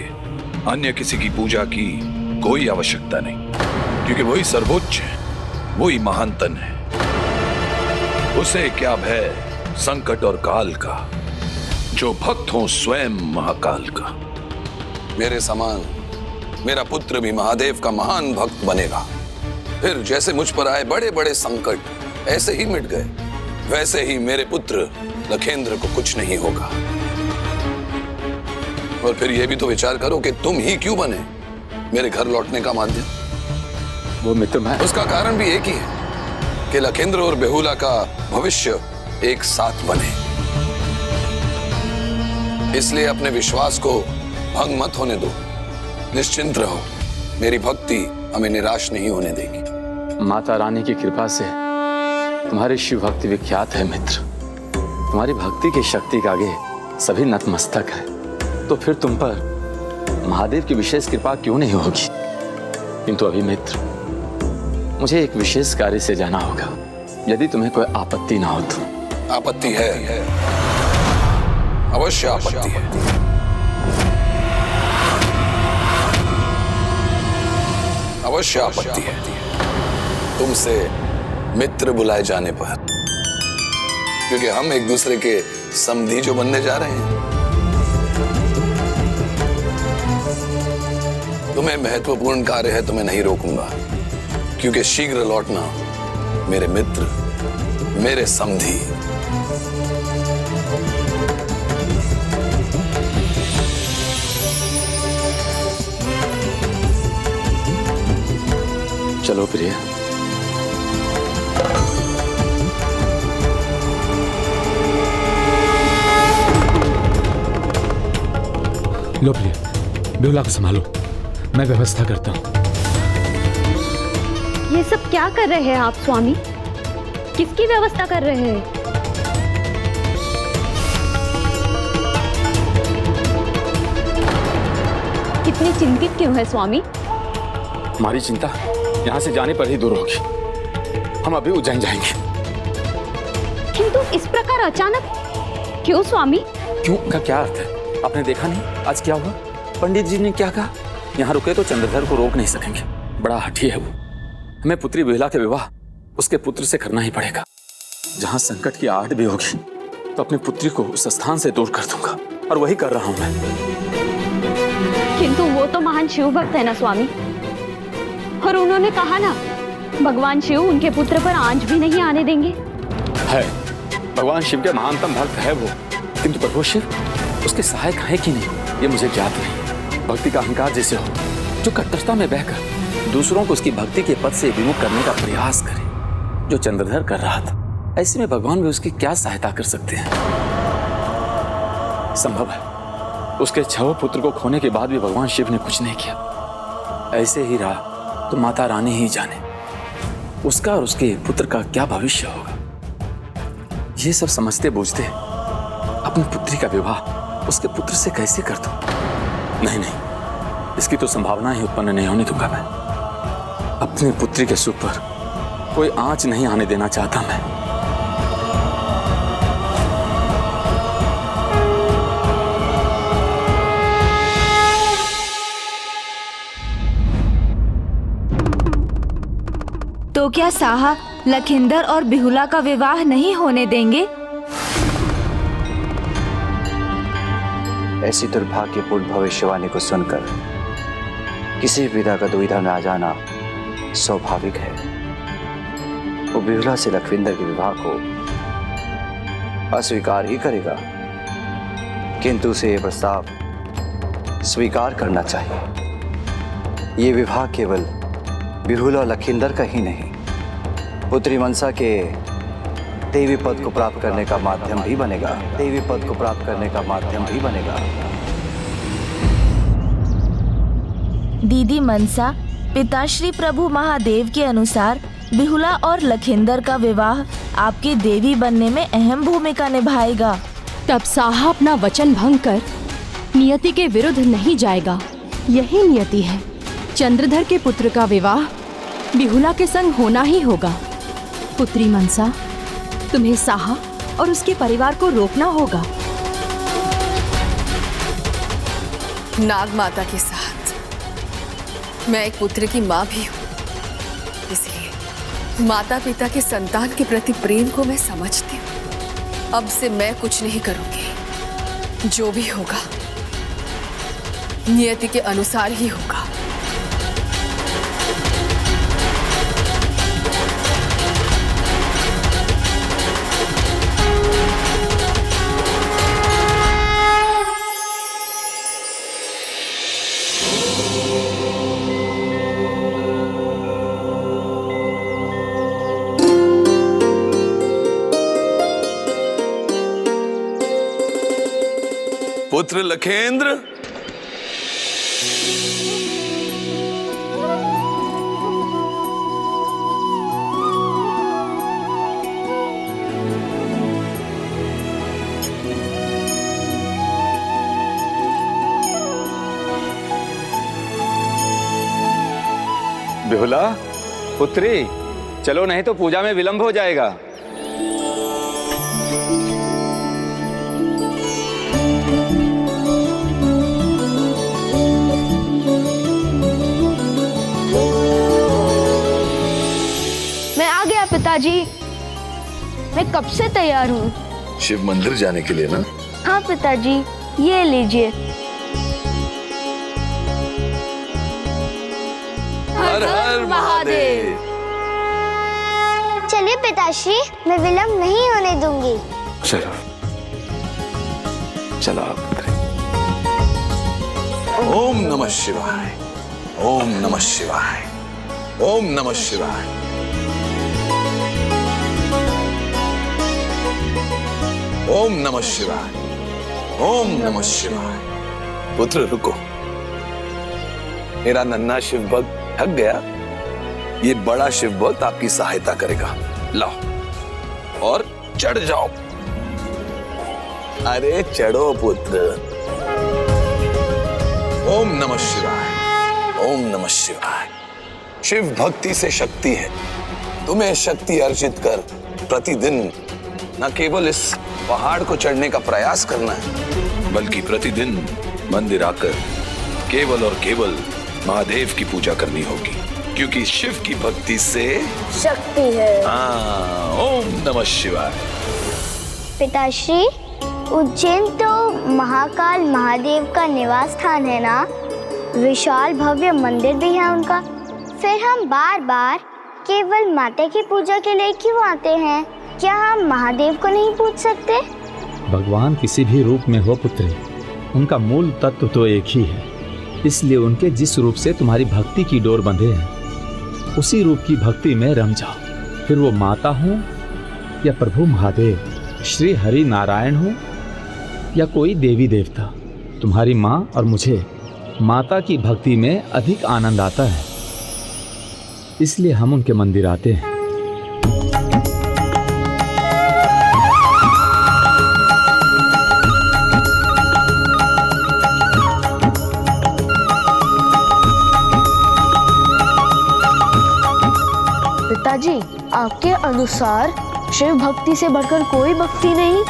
अन्य किसी की पूजा की कोई आवश्यकता नहीं, क्योंकि वही सर्वोच्च है, वही महानतन है। उसे क्या भय संकट और काल का, जो भक्त हो स्वयं महाकाल का। मेरे समान मेरा पुत्र भी महादेव का महान भक्त बनेगा। फिर जैसे मुझ पर आए बड़े बड़े संकट ऐसे ही मिट गए, वैसे ही मेरे पुत्र लखेंद्र को कुछ नहीं होगा। और फिर यह भी तो विचार करो कि तुम ही क्यों बने मेरे घर लौटने का माध्यम। वो मित्र मैं, उसका कारण भी एक ही है कि लखेंद्र और बेहुला का भविष्य एक साथ बने। इसलिए अपने विश्वास को भंग मत होने दो, निश्चिंत रहो, मेरी भक्ति हमें निराश नहीं होने देगी। माता रानी की कृपा से तुम्हारी शिव भक्ति विख्यात है मित्र। तुम्हारी भक्ति की शक्ति के आगे सभी नतमस्तक है। तो फिर तुम पर महादेव की विशेष कृपा क्यों नहीं होगी? किंतु अभी मित्र, मुझे एक विशेष कार्य से जाना होगा, यदि तुम्हें कोई आपत्ति ना हो तो। आपत्ति है, अवश्य आपत्ति है। अवश्य आपत्ति है तुमसे मित्र बुलाए जाने पर, क्योंकि हम एक दूसरे के समधी जो बनने जा रहे हैं। तुम्हें महत्वपूर्ण कार्य है तो मैं नहीं रोकूंगा, क्योंकि शीघ्र लौटना मेरे मित्र, मेरे समधी। चलो प्रिय। लो प्रिय, बेहुला को संभालो, मैं व्यवस्था करता हूँ। ये सब क्या कर रहे हैं आप स्वामी? किसकी व्यवस्था कर रहे हैं? इतने चिंतित क्यों है स्वामी? हमारी चिंता यहाँ से जाने पर ही दूर होगी। हम अभी उज्जैन जाएंगे। किंतु इस प्रकार अचानक क्यों स्वामी? क्यों का क्या अर्थ है? आपने देखा नहीं आज क्या हुआ? पंडित जी ने क्या कहा? यहाँ रुके तो चंद्रधर को रोक नहीं सकेंगे। बड़ा हठी है वो। हमें पुत्री बेहुला के विवाह उसके पुत्र से करना ही पड़ेगा। जहाँ संकट की आहट भी होगी तो अपनी पुत्री को उस स्थान से दूर कर दूंगा, और वही कर रहा हूँ मैं। किंतु वो तो महान शिव भक्त है ना स्वामी, और उन्होंने कहा ना भगवान शिव उनके पुत्र पर आंच भी नहीं आने देंगे। है, भगवान शिव के महानतम भक्त है वो, किंतु प्रभु शिव उसके सहायक है कि नहीं ये मुझे ज्ञात नहीं। भक्ति का अहंकार जैसे हो, जो कट्टरता में बहकर दूसरों को उसकी भक्ति के पद से विमुख करने का प्रयास करे, जो चंद्रधर कर रहा था, ऐसे में भगवान भी उसकी क्या सहायता कर सकते हैं? संभव है उसके 6 पुत्र को खोने के बाद भी भगवान शिव ने कुछ नहीं किया। ऐसे ही रहा तो माता रानी ही जाने उसका और उसके पुत्र का क्या भविष्य होगा। ये सब समझते बूझते अपनी पुत्री का विवाह उसके पुत्र से कैसे कर दूं? नहीं नहीं, इसकी तो संभावना ही उत्पन्न नहीं होने दूंगा मैं। अपनी पुत्री के सुख पर कोई आंच नहीं आने देना चाहता मैं। तो क्या साहा लखिंदर और बिहुला का विवाह नहीं होने देंगे? ऐसी दुर्भाग्यपूर्ण भविष्यवाणी को सुनकर किसी पिता का दुविधा में आ जाना स्वाभाविक है। वो बिहुला से लखविंदर के विवाह को अस्वीकार ही करेगा, किंतु उसे यह प्रस्ताव स्वीकार करना चाहिए। ये विवाह केवल बिहुला और लखिंदर का ही नहीं, पुत्री मनसा के देवी पद को प्राप्त करने का माध्यम भी बनेगा। देवी पद को प्राप्त करने का माध्यम भी बनेगा। दीदी मनसा, पिताश्री प्रभु महादेव के अनुसार बिहुला और लखिंदर का विवाह आपके देवी बनने में अहम भूमिका निभाएगा। तब साहा अपना वचन भंग कर नियति के विरुद्ध नहीं जाएगा। यही नियति है। चंद्रधर के पुत्र का विवाह बिहुला के संग होना ही होगा। पुत्री मनसा, तुम्हें साहा और उसके परिवार को रोकना होगा। नाग माता के साथ मैं एक पुत्र की माँ भी हूँ, इसलिए माता पिता के संतान के प्रति प्रेम को मैं समझती हूँ। अब से मैं कुछ नहीं करूँगी, जो भी होगा नियति के अनुसार ही होगा। पुत्र लखेंद्र, बिहुला, पुत्री, चलो नहीं तो पूजा में विलंब हो जाएगा। मैं आ गया पिताजी। मैं कब से तैयार हूँ। शिव मंदिर जाने के लिए ना? हाँ पिताजी, ये लीजिए। हर हर महादेव। चलिए पिताश्री, मैं विलंब नहीं होने दूंगी। चलो चलो आप। ओम नमः शिवाय, ओम नमः शिवाय, ओम नमः शिवाय। ओम नमः शिवाय, ओम नमः शिवाय। पुत्र रुको, मेरा नन्हा शिव भक्त थक गया। ये बड़ा शिव भक्त आपकी सहायता करेगा। लाओ और चढ़ जाओ। अरे चढ़ो पुत्र। ओम नमः शिवाय, ओम नमः शिवाय। शिव भक्ति से शक्ति है। तुम्हें शक्ति अर्जित कर प्रतिदिन न केवल इस पहाड़ को चढ़ने का प्रयास करना है, बल्कि प्रतिदिन मंदिर आकर केवल और केवल महादेव की पूजा करनी होगी, क्योंकि शिव की भक्ति से शक्ति है। ओम नमः शिवाय। पिताश्री, उज्जैन तो महाकाल महादेव का निवास स्थान है ना? विशाल भव्य मंदिर भी है उनका। फिर हम बार बार केवल माता की पूजा के लिए क्यों आते हैं? क्या हम महादेव को नहीं पूछ सकते? भगवान किसी भी रूप में हो पुत्री, उनका मूल तत्व तो एक ही है। इसलिए उनके जिस रूप से तुम्हारी भक्ति की डोर बंधे हैं, उसी रूप की भक्ति में रम जाओ। फिर वो माता हो या प्रभु महादेव, श्री हरि नारायण हो या कोई देवी देवता, तुम्हारी माँ और मुझे माता की भक्ति में अधिक आनंद आता है। इसलिए हम उनके मंदिर आते हैं। पिताजी, आपके अनुसार शिव भक्ति से बढ़कर कोई भक्ति नहीं?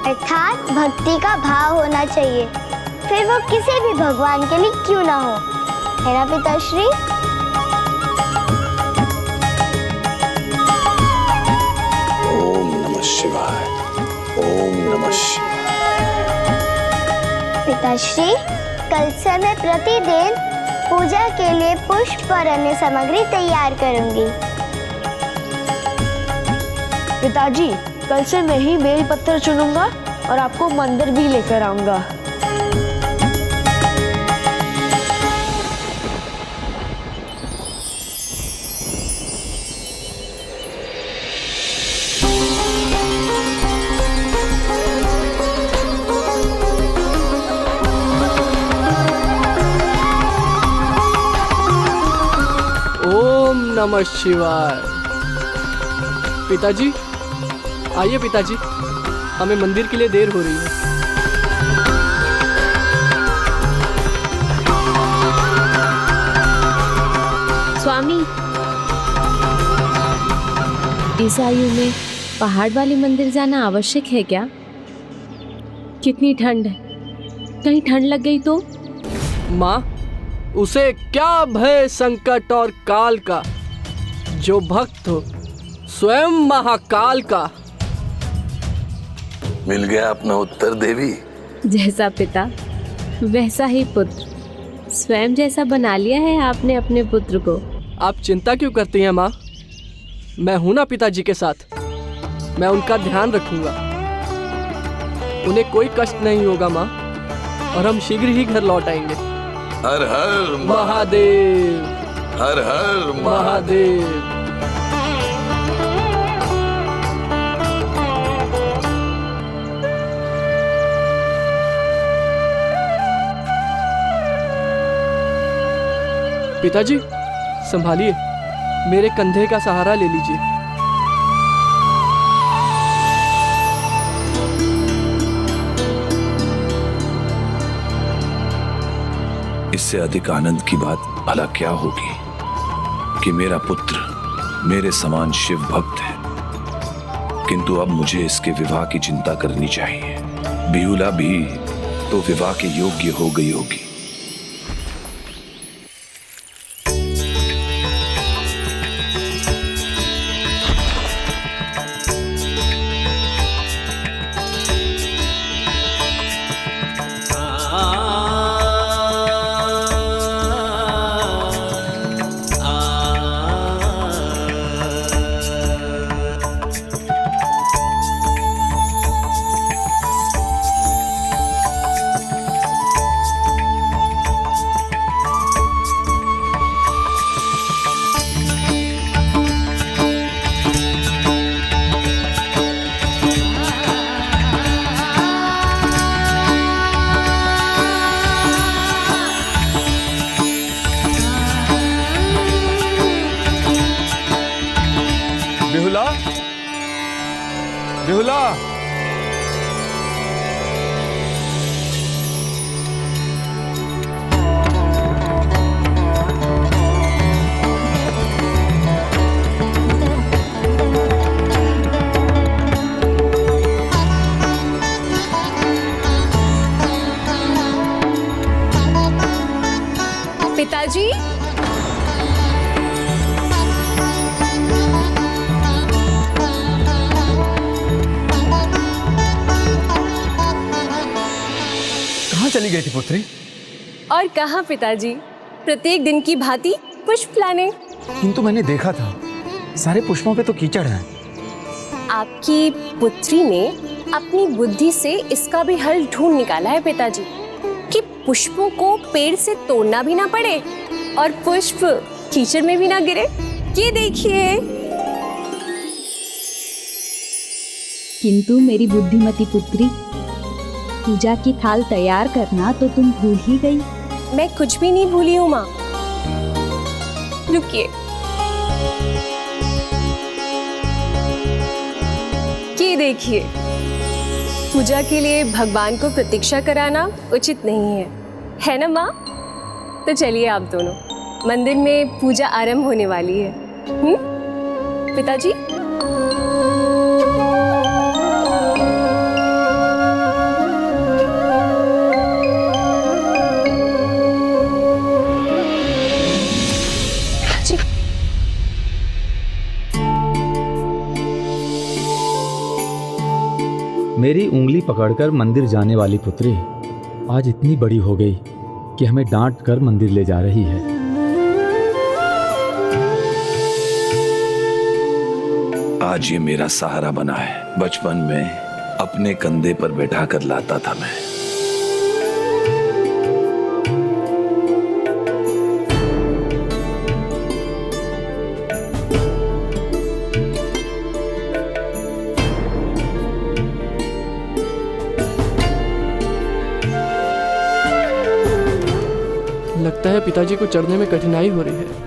अर्थात भक्ति का भाव होना चाहिए, फिर वो किसी भी भगवान के लिए क्यों ना हो, है ना पिताश्री? ओम नमः शिवाय, ओम नमः शिवाय। पिताश्री, कल से मैं प्रतिदिन पूजा के लिए पुष्प और अन्य सामग्री तैयार करूंगी। पिताजी, कल से मैं ही बेल पत्थर चुनूंगा और आपको मंदिर भी लेकर आऊंगा। ओम नमः शिवाय। पिताजी, आइए पिताजी, हमें मंदिर के लिए देर हो रही है। स्वामी, इस आयु में पहाड़ वाले मंदिर जाना आवश्यक है क्या? कितनी ठंड है, कहीं ठंड लग गई तो? माँ, उसे क्या भय संकट और काल का, जो भक्त हो स्वयं महाकाल का। मिल गया अपना उत्तर देवी। जैसा पिता वैसा ही पुत्र, स्वयं जैसा बना लिया है आपने अपने पुत्र को। आप चिंता क्यों करती हैं माँ? मैं हूं ना पिताजी के साथ, मैं उनका ध्यान रखूंगा। उन्हें कोई कष्ट नहीं होगा माँ, और हम शीघ्र ही घर लौट आएंगे। हर हर महादेव, हर हर महादेव। पिताजी, संभालिए, मेरे कंधे का सहारा ले लीजिए। इससे अधिक आनंद की बात भला क्या होगी कि मेरा पुत्र मेरे समान शिव भक्त है, किंतु अब मुझे इसके विवाह की चिंता करनी चाहिए। बिहुला भी तो विवाह के योग्य हो गई होगी। बिहुला, बिहुला, पिताजी, कहाँ चली गई थी पुत्री? और कहाँ पिताजी, प्रत्येक दिन की भांति पुष्प लाने। किंतु मैंने देखा था सारे पुष्पों पे तो कीचड़ है। आपकी पुत्री ने अपनी बुद्धि से इसका भी हल ढूंढ निकाला है पिताजी, कि पुष्पों को पेड़ से तोड़ना भी ना पड़े और पुष्प कीचड़ में भी ना गिरे। ये देखिए। किंतु मेरी बुद्धिमती पुत्री, पूजा की थाल तैयार करना तो तुम भूल ही गई। मैं कुछ भी नहीं भूली हूँ माँ। रुकिए, ये देखिए, पूजा के लिए भगवान को प्रतीक्षा कराना उचित नहीं है ना माँ? तो चलिए आप दोनों, मंदिर में पूजा आरंभ होने वाली है। पिताजी, मेरी उंगली पकड़कर मंदिर जाने वाली पुत्री आज इतनी बड़ी हो गई कि हमें डांट कर मंदिर ले जा रही है। आज ये मेरा सहारा बना है। बचपन में अपने कंधे पर बैठा कर लाता था मैं। लगता है पिताजी को चढ़ने में कठिनाई हो रही है।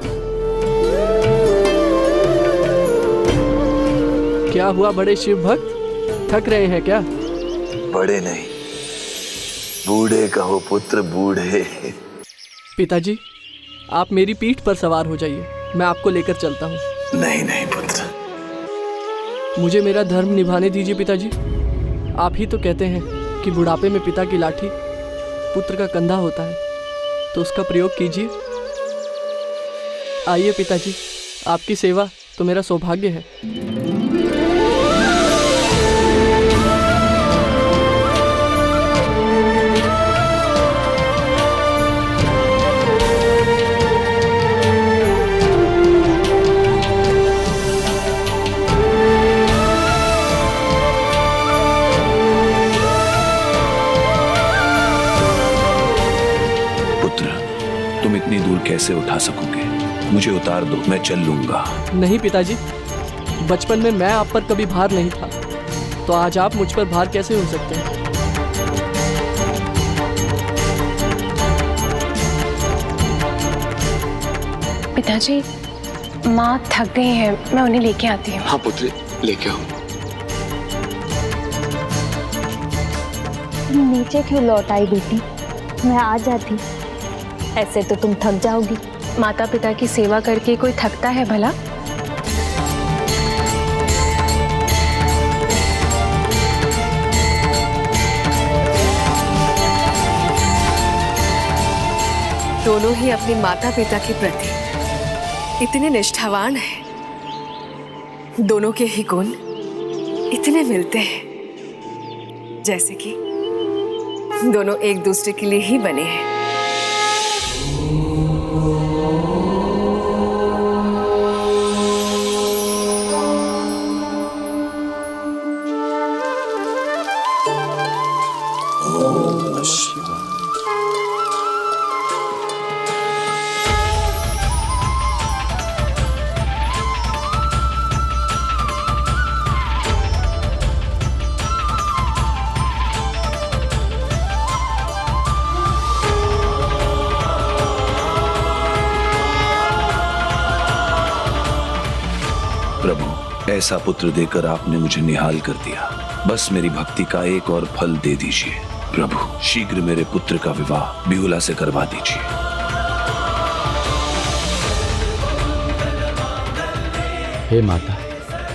क्या हुआ बड़े शिव भक्त, थक रहे हैं क्या? बड़े नहीं, बूढ़े कहो पुत्र, बूढ़े। पिताजी, आप मेरी पीठ पर सवार हो जाइए, मैं आपको लेकर चलता हूँ। नहीं नहीं पुत्र, मुझे मेरा धर्म निभाने दीजिए पिताजी। आप ही तो कहते हैं कि बुढ़ापे में पिता की लाठी पुत्र का कंधा होता है, तो उसका प्रयोग कीजिए। आइए पिताजी, आपकी सेवा तो मेरा सौभाग्य है। तुम इतनी दूर कैसे उठा सकोगे? मुझे उतार दो, मैं चल लूंगा। नहीं पिताजी, बचपन में मैं आप पर कभी भार नहीं था, तो आज आप मुझ पर भार कैसे हो सकते हैं? पिताजी, माँ थक गई हैं, मैं उन्हें लेके आती हूँ। हाँ पुत्री, लेके आओ। तुम नीचे क्यों लौट आई बेटी? मैं आ जाती, ऐसे तो तुम थक जाओगी। माता पिता की सेवा करके कोई थकता है भला? दोनों ही अपने माता पिता के प्रति इतने निष्ठावान हैं। दोनों के ही गुण इतने मिलते हैं जैसे कि दोनों एक दूसरे के लिए ही बने हैं। प्रभु, ऐसा पुत्र देकर आपने मुझे निहाल कर दिया। बस मेरी भक्ति का एक और फल दे दीजिए। प्रभु, शीघ्र मेरे पुत्र का विवाह बिहुला से करवा दीजिए। हे माता,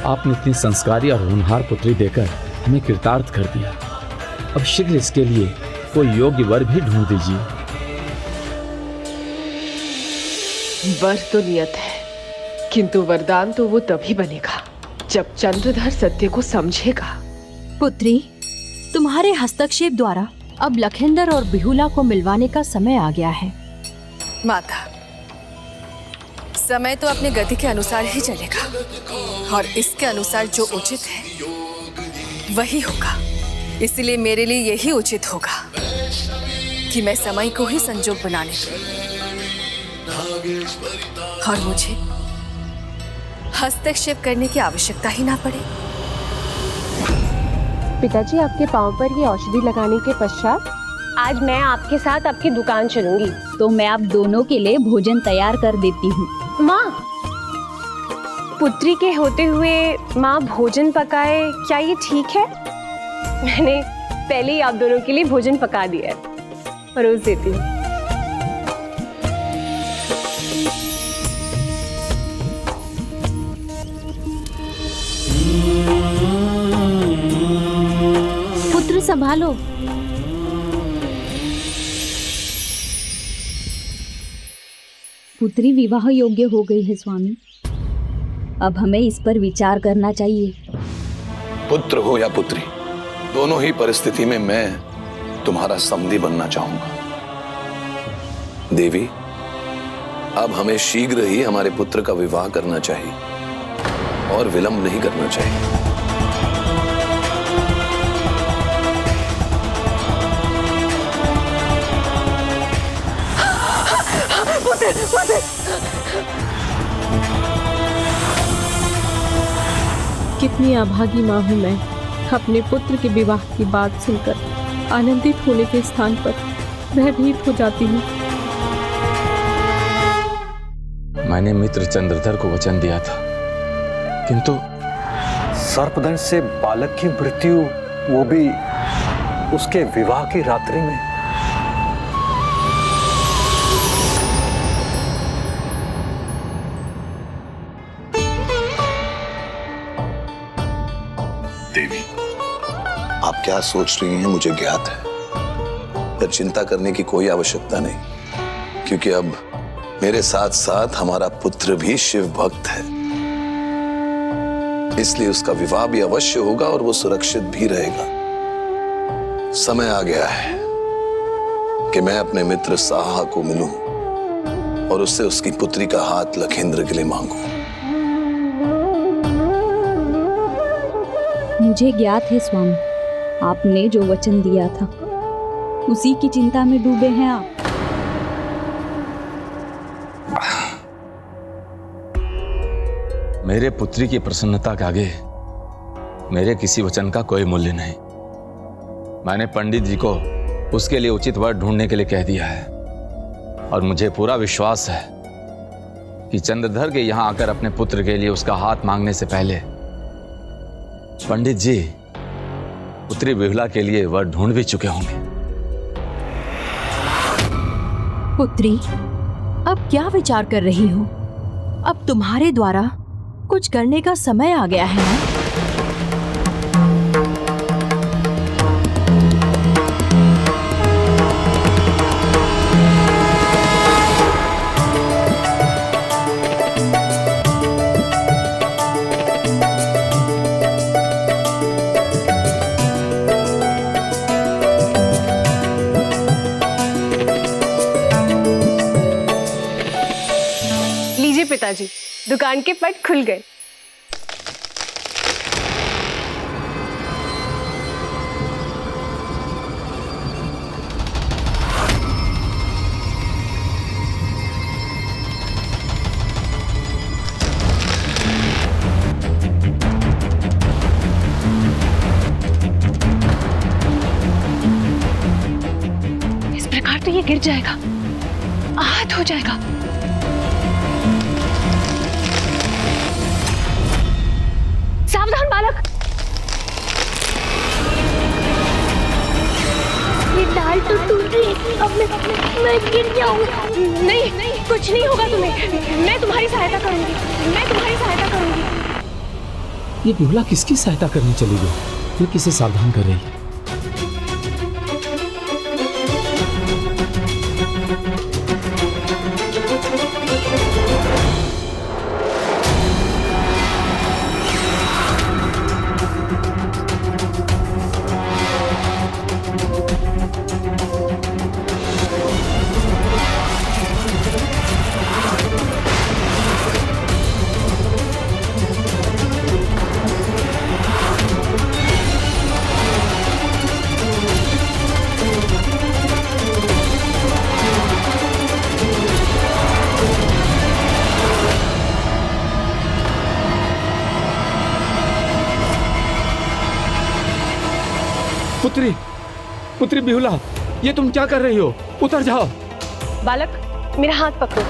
आपने इतनी संस्कारी और होनहार पुत्री देकर हमें कृतार्थ कर दिया। अब शीघ्र इसके लिए कोई योग्य वर भी ढूंढ दीजिए। वर तो नियत है, किंतु वरदान तो वो तभी बनेगा जब चंद्रधर सत्य को समझेगा। पुत्री, तुम्हारे हस्तक्षेप द्वारा अब लखिंदर और बिहुला को मिलवाने का समय आ गया है। माता, समय तो अपने गति के अनुसार ही चलेगा और इसके अनुसार जो उचित है वही होगा। इसलिए मेरे लिए यही उचित होगा कि मैं समय को ही संजोग बना लूं और मुझे हस्तक्षेप करने की आवश्यकता ही ना पड़े। पिताजी, आपके पाँव पर ये औषधि लगाने के पश्चात आज मैं आपके साथ आपकी दुकान चलूंगी। तो मैं आप दोनों के लिए भोजन तैयार कर देती हूँ। माँ, पुत्री के होते हुए माँ भोजन पकाए, क्या ये ठीक है? मैंने पहले ही आप दोनों के लिए भोजन पका दिया है, परोस देती हूँ। पुत्र संभालो। पुत्री विवाह योग्य हो गई है स्वामी। अब हमें इस पर विचार करना चाहिए। पुत्र हो या पुत्री, दोनों ही परिस्थिति में मैं तुम्हारा समधी बनना चाहूंगा। देवी, अब हमें शीघ्र ही हमारे पुत्र का विवाह करना चाहिए और विलंब नहीं करना चाहिए। कितनी अभागी माँ हूँ मैं, अपने पुत्र के विवाह की बात सुनकर आनंदित होने के स्थान पर भयभीत हो जाती हूँ। मैंने मित्र चंद्रधर को वचन दिया था, किंतु सर्पदंश से बालक की मृत्यु, वो भी उसके विवाह की रात्रि में। देवी, आप क्या सोच रही हैं मुझे ज्ञात है, पर चिंता करने की कोई आवश्यकता नहीं, क्योंकि अब मेरे साथ साथ हमारा पुत्र भी शिव भक्त है। इसलिए उसका विवाह भी अवश्य होगा और वो सुरक्षित भी रहेगा। समय आ गया है कि मैं अपने मित्र साहा को मिलूं और उससे उसकी पुत्री का हाथ लखेंद्र के लिए मांगूं। मुझे ज्ञात है स्वामी, आपने जो वचन दिया था उसी की चिंता में डूबे हैं आप। मेरे पुत्री की प्रसन्नता के आगे मेरे किसी वचन का कोई मूल्य नहीं। मैंने पंडित जी को उसके लिए उचित वर ढूंढने के लिए कह दिया है और मुझे पूरा विश्वास है कि चंद्रधर के यहां आकर अपने पुत्र के लिए उसका हाथ मांगने से पहले पंडित जी पुत्री बिहुला के लिए वर ढूंढ भी चुके होंगे। पुत्री, अब क्या विचार कर रही हो? अब तुम्हारे द्वारा कुछ करने का समय आ गया है ना? लीजिए पिताजी, दुकान के पट खुल गए। इस प्रकार तो ये गिर जाएगा, आहत हो जाएगा। सावधान बालक। ये डाल तो टूट रही है, अब मैं गिर जाऊंगा। नहीं, कुछ नहीं होगा तुम्हें। मैं तुम्हारी सहायता करूंगी, मैं तुम्हारी सहायता करूंगी। ये बिहुला किसकी सहायता करने चली गई? ये किसे सावधान कर रही है? पुत्री बिहुला, ये तुम क्या कर रही हो? उतर जाओ। बालक, मेरा हाथ पकड़ो।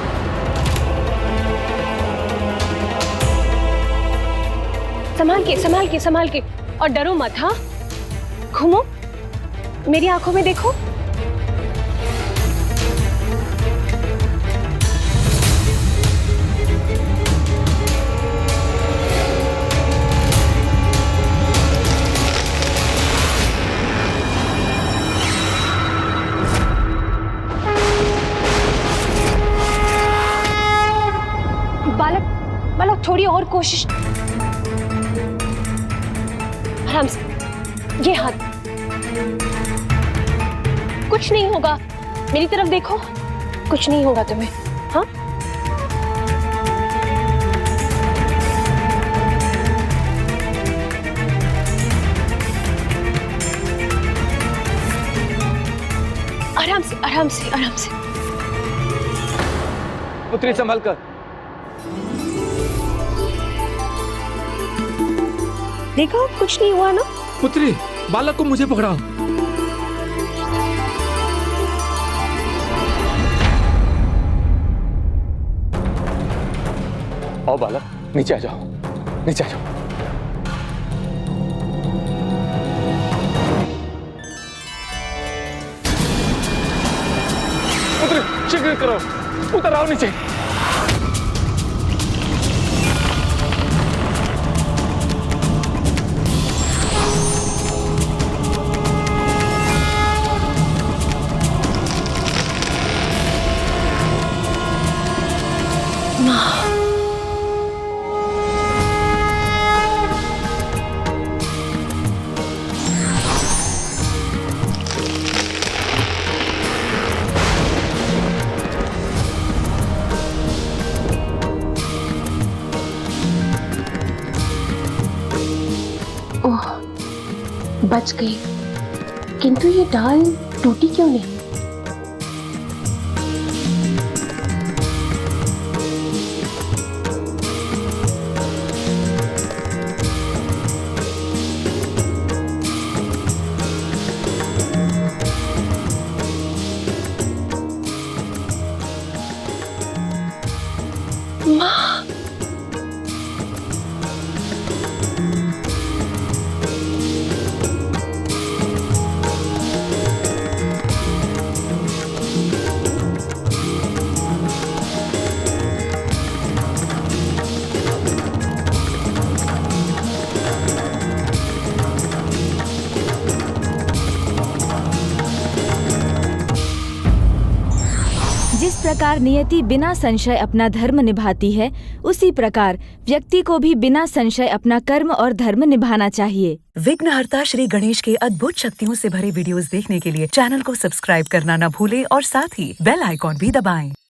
संभाल के और डरो मत। हाँ, घूमो, मेरी आंखों में देखो। बालक, थोड़ी और कोशिश। आराम से, ये हाथ। कुछ नहीं होगा, मेरी तरफ देखो, कुछ नहीं होगा तुम्हें। हाँ, आराम से। पुत्री संभल कर। देखो, कुछ नहीं हुआ ना। पुत्री, बालक को मुझे पकड़ाओ। आओ बालक, नीचे आ जाओ। पुत्री, शीघ्र करो, उतर आओ नीचे। ओह, बच गई। किंतु ये डाल टूटी क्यों नहीं? माँ, प्रकार नियति बिना संशय अपना धर्म निभाती है, उसी प्रकार व्यक्ति को भी बिना संशय अपना कर्म और धर्म निभाना चाहिए। विघ्नहर्ता श्री गणेश के अद्भुत शक्तियों से भरे वीडियोस देखने के लिए चैनल को सब्सक्राइब करना न भूलें और साथ ही बेल आइकॉन भी दबाएं।